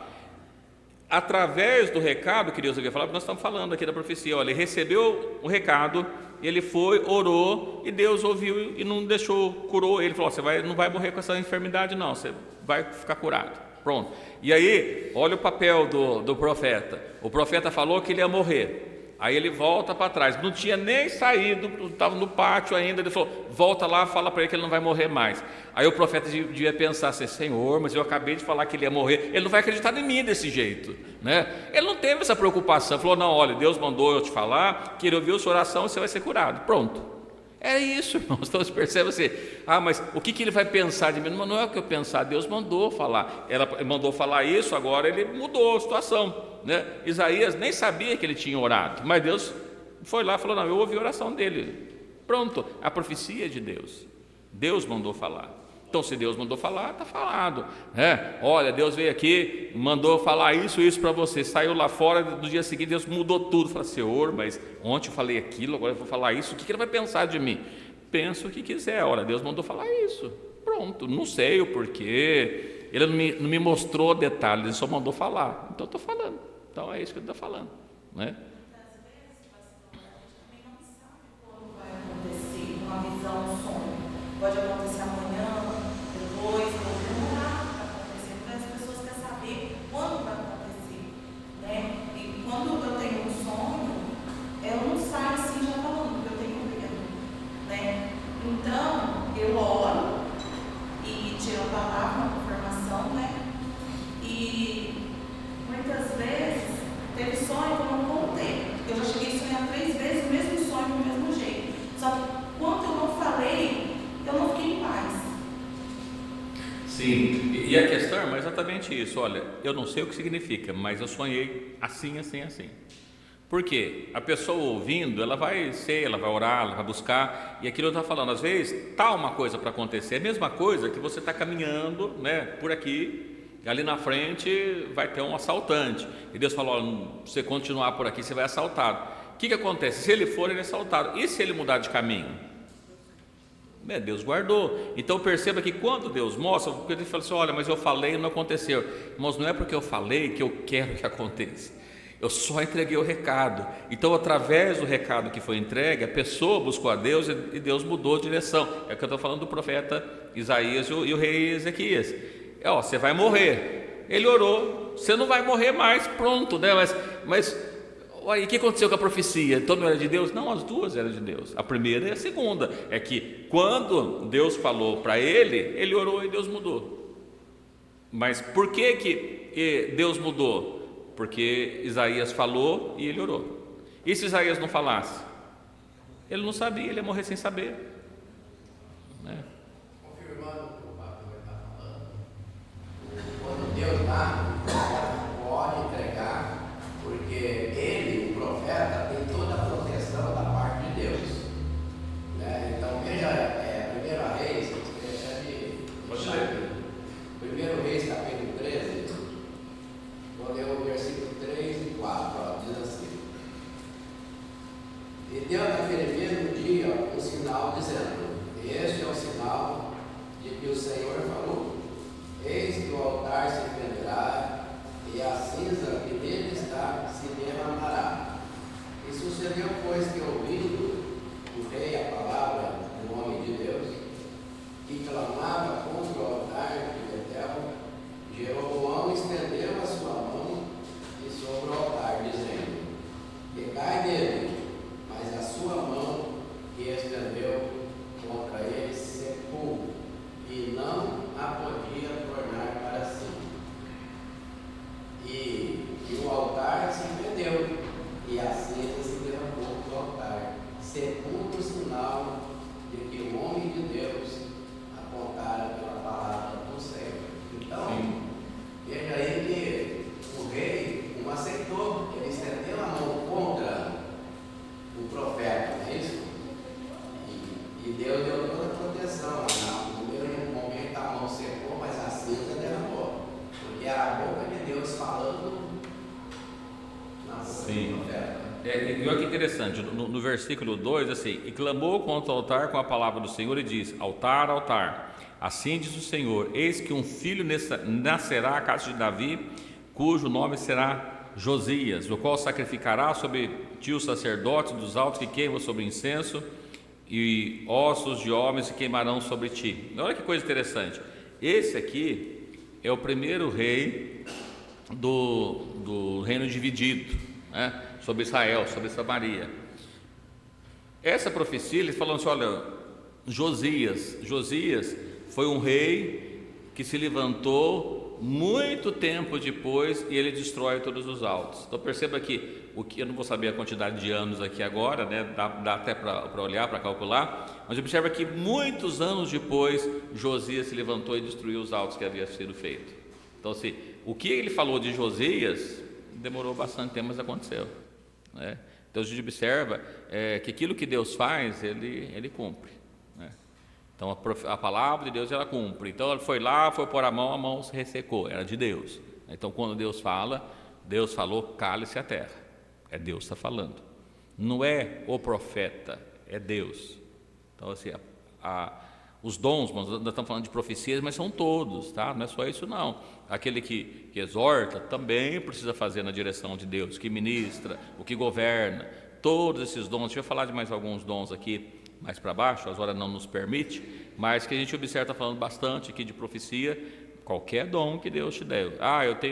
Através do recado que Deus havia falado, nós estamos falando aqui da profecia, olha, ele recebeu o recado, ele foi, orou, e Deus ouviu e não deixou, curou ele, falou, você não vai morrer com essa enfermidade não, você vai ficar curado, pronto. E aí, olha o papel do profeta, o profeta falou que ele ia morrer, aí ele volta para trás, não tinha nem saído, estava no pátio ainda, ele falou, volta lá, fala para ele que ele não vai morrer mais. Aí o profeta devia pensar assim, Senhor, mas eu acabei de falar que ele ia morrer, ele não vai acreditar em mim desse jeito, né? Ele não teve essa preocupação, falou, não, olha, Deus mandou eu te falar, que ele ouviu sua oração, você vai ser curado, pronto. É isso, irmãos, então você percebe assim, mas o que ele vai pensar de mim? Não é o que eu pensar, Deus mandou falar, ele mandou falar isso, agora ele mudou a situação, né? Isaías nem sabia que ele tinha orado, mas Deus foi lá e falou, não, eu ouvi a oração dele, pronto, a profecia é de Deus, Deus mandou falar. Então, se Deus mandou falar, está falado, né? Olha, Deus veio aqui, mandou falar isso para você, saiu lá fora, no dia seguinte Deus mudou tudo, falou, Senhor, mas ontem eu falei aquilo, agora eu vou falar isso, o que ele vai pensar de mim? Pensa o que quiser, olha, Deus mandou falar isso, pronto, não sei o porquê, ele não me mostrou detalhes, ele só mandou falar, então eu estou falando, então é isso que ele está falando, né? Pode acontecer amanhã, depois, pode demorar para acontecer. Então as pessoas querem saber quando vai acontecer, né? E quando eu tenho um sonho, eu não saio assim já falando, porque eu tenho medo, né? Então eu oro e tiro a palavra, uma confirmação, né? E muitas vezes teve sonho que eu não contei. Eu já cheguei a sonhar 3 vezes o mesmo sonho do mesmo jeito. Só que quando eu não falei, eu não fiquei em paz. Sim, e a questão é exatamente isso, olha, eu não sei o que significa, mas eu sonhei assim, assim, assim. Por quê? A pessoa ouvindo, ela vai orar, ela vai buscar, e aquilo eu estava falando, às vezes está uma coisa para acontecer, é a mesma coisa que você está caminhando, né, por aqui, ali na frente vai ter um assaltante, e Deus falou, olha, se você continuar por aqui, você vai assaltado. O que acontece? Se ele for, ele é assaltado, e se ele mudar de caminho? Deus guardou. Então perceba que quando Deus mostra, porque ele fala assim, olha, mas eu falei e não aconteceu. Mas não é porque eu falei que eu quero que aconteça, eu só entreguei o recado. Então através do recado que foi entregue, a pessoa buscou a Deus e Deus mudou a direção. É o que eu estou falando do profeta Isaías e o rei Ezequias. Você vai morrer. Ele orou, você não vai morrer mais, pronto, né? Mas olha, o que aconteceu com a profecia? Então não era de Deus? Não, as duas eram de Deus. A primeira e a segunda. É que quando Deus falou para ele orou e Deus mudou. Mas por que Deus mudou? Porque Isaías falou e ele orou. E se Isaías não falasse? Ele não sabia, ele ia morrer sem saber, né? Confirmando o que o pastor está falando, quando Deus dá, pode entregar, porque ele, o profeta, tem toda a proteção da parte de Deus, né? Então veja, 1 Reis, Pode ler. 1 Reis capítulo 13, vou ler o versículo 3 e 4, diz assim: e deu naquele mesmo dia um sinal dizendo, este é o sinal de que o Senhor falou, eis que o altar se fenderá e a cinza que nele está se derramará. E sucedeu, pois, que ouvindo o rei a palavra do homem de Deus, que clamava contra o altar de Betel, Jeroboão estendeu a sua mão e sobre o altar, dizendo, recai dele, mas a sua mão que estendeu contra ele secou, e não a podia tornar para si. E o altar se fendeu, e a cinza se derramou do altar, segundo o sinal de que o homem de Deus apontara pela palavra do Senhor. Então, veja aí que o rei não aceitou, ele estendeu a mão contra o profeta, não é isso? E Deus deu toda a proteção. No primeiro momento a mão secou, mas a cinza derramou, porque era a boca de Deus falando na boca do profeta. E olha que interessante, no versículo 2, assim, e clamou contra o altar com a palavra do Senhor e disse: altar, altar, assim diz o Senhor, eis que um filho nascerá à casa de Davi, cujo nome será Josias, o qual sacrificará sobre ti os sacerdotes dos altos que queimam sobre incenso, e ossos de homens se queimarão sobre ti. Olha que coisa interessante, esse aqui é o primeiro rei do reino dividido, né? Sobre Israel, sobre Samaria. Essa profecia, eles falam assim: olha, Josias foi um rei que se levantou muito tempo depois e ele destrói todos os altos. Então perceba que, eu não vou saber a quantidade de anos aqui agora, né? dá até para olhar, para calcular, mas observa que muitos anos depois Josias se levantou e destruiu os altos que havia sido feito. Então assim, o que ele falou de Josias demorou bastante tempo, mas aconteceu, né? Então a gente observa que aquilo que Deus faz, ele cumpre, né? Então a palavra de Deus, ela cumpre. Então ele foi lá, foi pôr a mão se ressecou, era de Deus. Então quando Deus fala, Deus falou, cale-se a terra, é Deus que está falando, não é o profeta, é Deus. Então assim, os dons, nós estamos falando de profecias, mas são todos, tá? Não é só isso não. Aquele que exorta também precisa fazer na direção de Deus, que ministra, o que governa, todos esses dons. Deixa eu falar de mais alguns dons aqui mais para baixo, as horas não nos permite, mas que a gente observa, está falando bastante aqui de profecia. Qualquer dom que Deus te deu,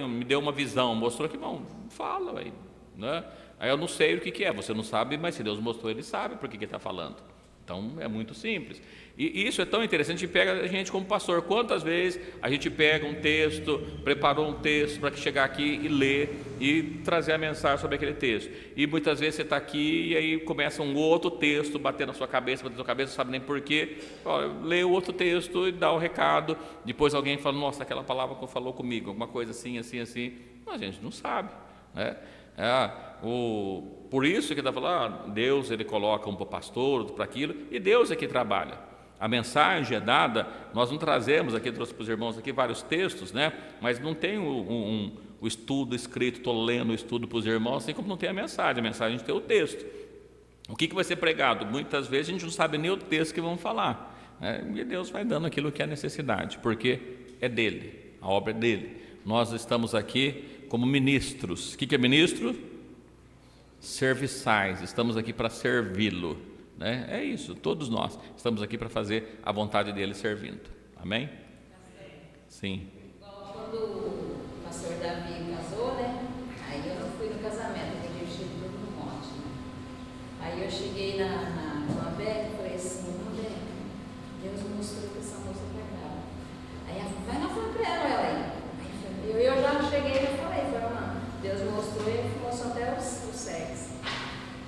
me deu uma visão, mostrou que bom, fala aí, né? Aí eu não sei o que é, você não sabe, mas se Deus mostrou, Ele sabe por que Ele está falando. Então é muito simples. E isso é tão interessante, pega a gente como pastor. Quantas vezes a gente pega um texto, preparou um texto para chegar aqui e ler e trazer a mensagem sobre aquele texto, e muitas vezes você está aqui e aí começa um outro texto bater na sua cabeça, não sabe nem porquê, lê o outro texto e dá o recado, depois alguém fala, nossa, aquela palavra que falou comigo, alguma coisa assim, a gente não sabe, né? Por isso que está falando, Deus ele coloca um para pastor, outro para aquilo, e Deus é que trabalha. A mensagem é dada, nós não trazemos aqui, trouxe para os irmãos aqui vários textos, né? Mas não tem o estudo escrito, estou lendo o estudo para os irmãos, assim como não tem a mensagem a gente tem o texto. O que vai ser pregado? Muitas vezes a gente não sabe nem o texto que vão falar, né? E Deus vai dando aquilo que é necessidade, porque é dele, a obra é dele. Nós estamos aqui como ministros. O que é ministro? Serviçais, estamos aqui para servi-lo, né? É isso, todos nós estamos aqui para fazer a vontade dele servindo, amém? Sim. Quando o pastor Davi casou, né? Aí eu não fui no casamento, eu dirigi tudo no monte, né? Aí eu cheguei na Beca e falei assim, Deus me mostrou que essa moça pregava. Aí ela falou, vai na frente para ela aí. Eu já cheguei e falei, Deus mostrou e ele mostrou até o sexo.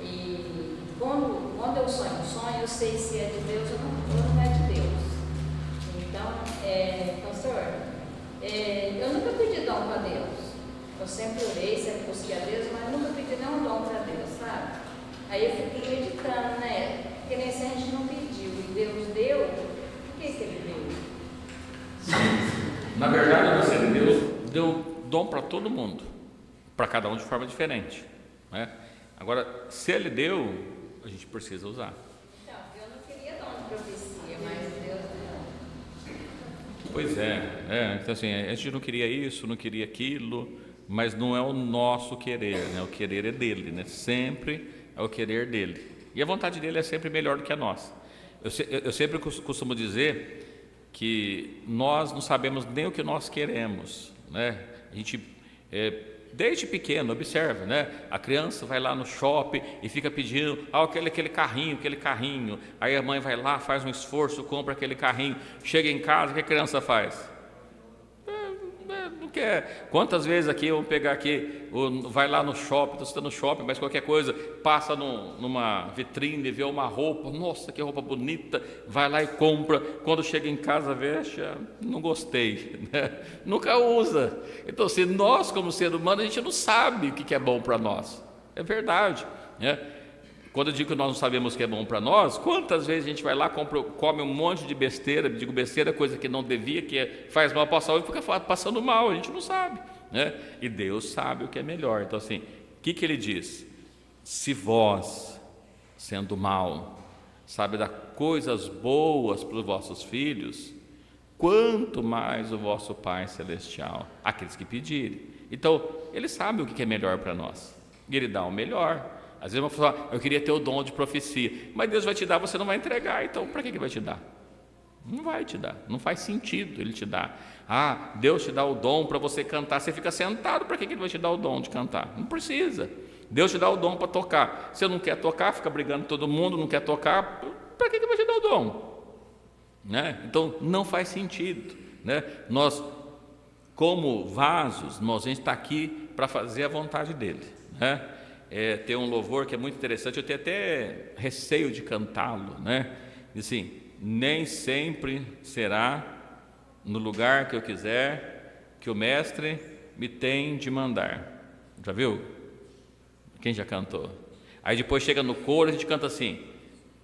E quando eu sonho um sonho, eu sei se é de Deus ou não é de Deus. Então, pastor, eu nunca pedi dom para Deus. Eu sempre orei, sempre busquei a Deus, mas nunca pedi nenhum dom para Deus, sabe? Aí eu fiquei meditando, né? Porque nem se a gente não pediu e Deus deu, por que Ele deu? Sim. Na verdade, Deus deu dom para todo mundo, para cada um de forma diferente, né? Agora, se Ele deu, a gente precisa usar. Então, eu não queria dom de profecia, mas Deus deu. Pois então assim, a gente não queria isso, não queria aquilo, mas não é o nosso querer, né? O querer é dele, né? Sempre é o querer dele, e a vontade dele é sempre melhor do que a nossa. Eu sempre costumo dizer que nós não sabemos nem o que nós queremos, né? A gente desde pequeno, observa, né? A criança vai lá no shopping e fica pedindo aquele carrinho, aí a mãe vai lá, faz um esforço, compra aquele carrinho, chega em casa, o que a criança faz? Não quer. Quantas vezes aqui, vamos pegar aqui, vai lá no shopping, estou citando shopping, mas qualquer coisa, passa numa vitrine, vê uma roupa, nossa, que roupa bonita, vai lá e compra, quando chega em casa, veste, não gostei, né? Nunca usa. Então, se nós, como ser humano, a gente não sabe o que é bom para nós, é verdade, né? Quando eu digo que nós não sabemos o que é bom para nós, quantas vezes a gente vai lá, come um monte de besteira, digo besteira, coisa que não devia, que faz mal para a saúde, fica passando mal, a gente não sabe, né? E Deus sabe o que é melhor. Então assim, o que Ele diz? Se vós, sendo mal, sabe dar coisas boas para os vossos filhos, quanto mais o vosso Pai Celestial, aqueles que pedirem. Então, Ele sabe o que é melhor para nós, e Ele dá o melhor. Às vezes vamos falar, eu queria ter o dom de profecia, mas Deus vai te dar, você não vai entregar, então para que Ele vai te dar? Não vai te dar, não faz sentido Ele te dar. Deus te dá o dom para você cantar, você fica sentado, para que Ele vai te dar o dom de cantar? Não precisa. Deus te dá o dom para tocar, você não quer tocar, fica brigando com todo mundo, não quer tocar, para que Ele vai te dar o dom? Né? Então não faz sentido, né? Nós, como vasos, a gente está aqui para fazer a vontade dEle, né? Tem um louvor que é muito interessante, eu tenho até receio de cantá-lo, né? Assim, nem sempre será no lugar que eu quiser que o mestre me tem de mandar. Já viu? Quem já cantou? Aí depois chega no coro, a gente canta assim: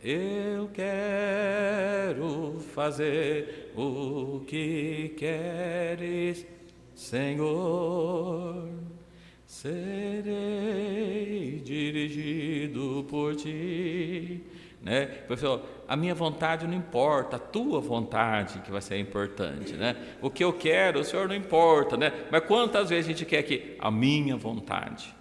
eu quero fazer o que queres, Senhor, serei dirigido por ti, né? Pessoal, a minha vontade não importa, a tua vontade que vai ser importante, né? O que eu quero, o Senhor não importa, né? Mas quantas vezes a gente quer que a minha vontade?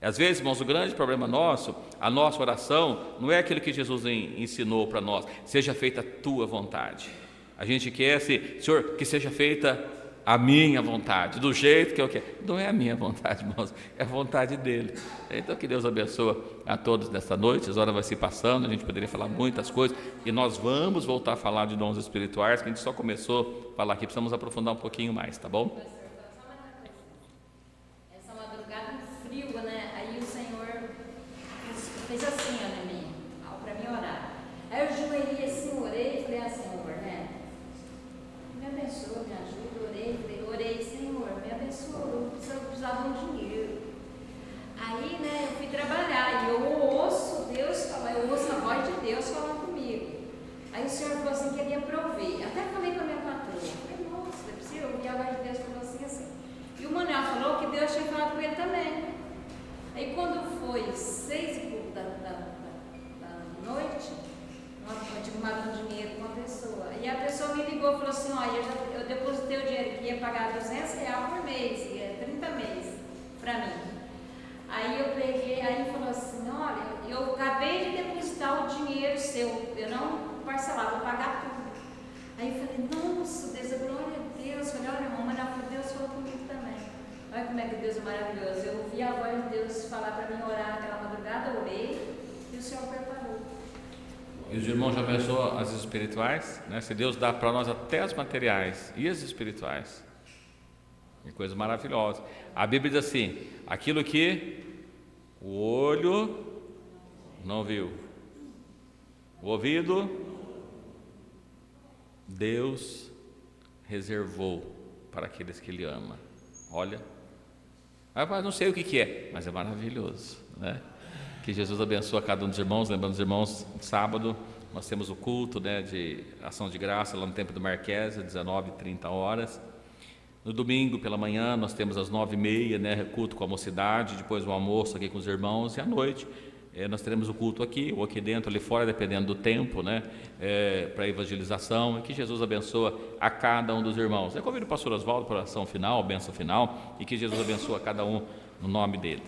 Às vezes, irmãos, o grande problema nosso, a nossa oração, não é aquilo que Jesus ensinou para nós, seja feita a tua vontade. A gente quer, Senhor, que seja feita a minha vontade, do jeito que eu quero. Não é a minha vontade, irmãos, é a vontade dEle. Então, que Deus abençoe a todos nesta noite. As horas vão se passando, a gente poderia falar muitas coisas, e nós vamos voltar a falar de dons espirituais, que a gente só começou a falar aqui, precisamos aprofundar um pouquinho mais, tá bom? Essa madrugada frio, né? Aí o Senhor fez assim, ó, mim, para mim orar. Aí eu ajoelhei assim, orei e falei, Senhor, né? Me abençoa, me ajuda. Orei, Senhor, me abençoa, eu precisava de um dinheiro. Aí, né, eu fui trabalhar e eu ouço Deus falar, eu ouço a voz de Deus falando comigo. Aí o Senhor falou assim que ele ia prover. Até falei com a minha patroa. Falei, nossa, é possível ouvir a voz de Deus falou assim. E o Manuel falou que Deus tinha falado com ele também. Aí quando foi 6h30 da noite, eu tinha mandado um dinheiro com uma pessoa. E a pessoa me ligou e falou assim, olha, eu depositei o dinheiro que ia pagar R$200 por mês, 30 meses para mim. Aí eu peguei, aí falou assim, olha, eu acabei de depositar o dinheiro seu, eu não parcelar, vou pagar tudo. Aí eu falei, nossa, Deus, glória a Deus. Eu falei, olha, irmão, mas Deus falou comigo também. Olha como é que Deus é maravilhoso. Eu ouvi a voz de Deus falar para mim orar naquela madrugada, eu orei e o Senhor preparou. E os irmãos já pensou as espirituais, né? Se Deus dá para nós até as materiais e as espirituais, que coisa maravilhosa. A Bíblia diz assim: aquilo que o olho não viu, o ouvido Deus reservou para aqueles que Ele ama. Olha, mas não sei o que é, mas é maravilhoso, né? Que Jesus abençoe a cada um dos irmãos. Lembrando os irmãos, sábado nós temos o culto, né, de ação de graça lá no Templo do Marquês, às 19h30. No domingo pela manhã nós temos às 9h30, né, culto com a mocidade, depois o almoço aqui com os irmãos, e à noite nós teremos o culto aqui, ou aqui dentro, ali fora, dependendo do tempo, né, para evangelização. E que Jesus abençoe a cada um dos irmãos. Eu convido o pastor Oswaldo para a oração final, a bênção final, e que Jesus abençoe a cada um no nome dele.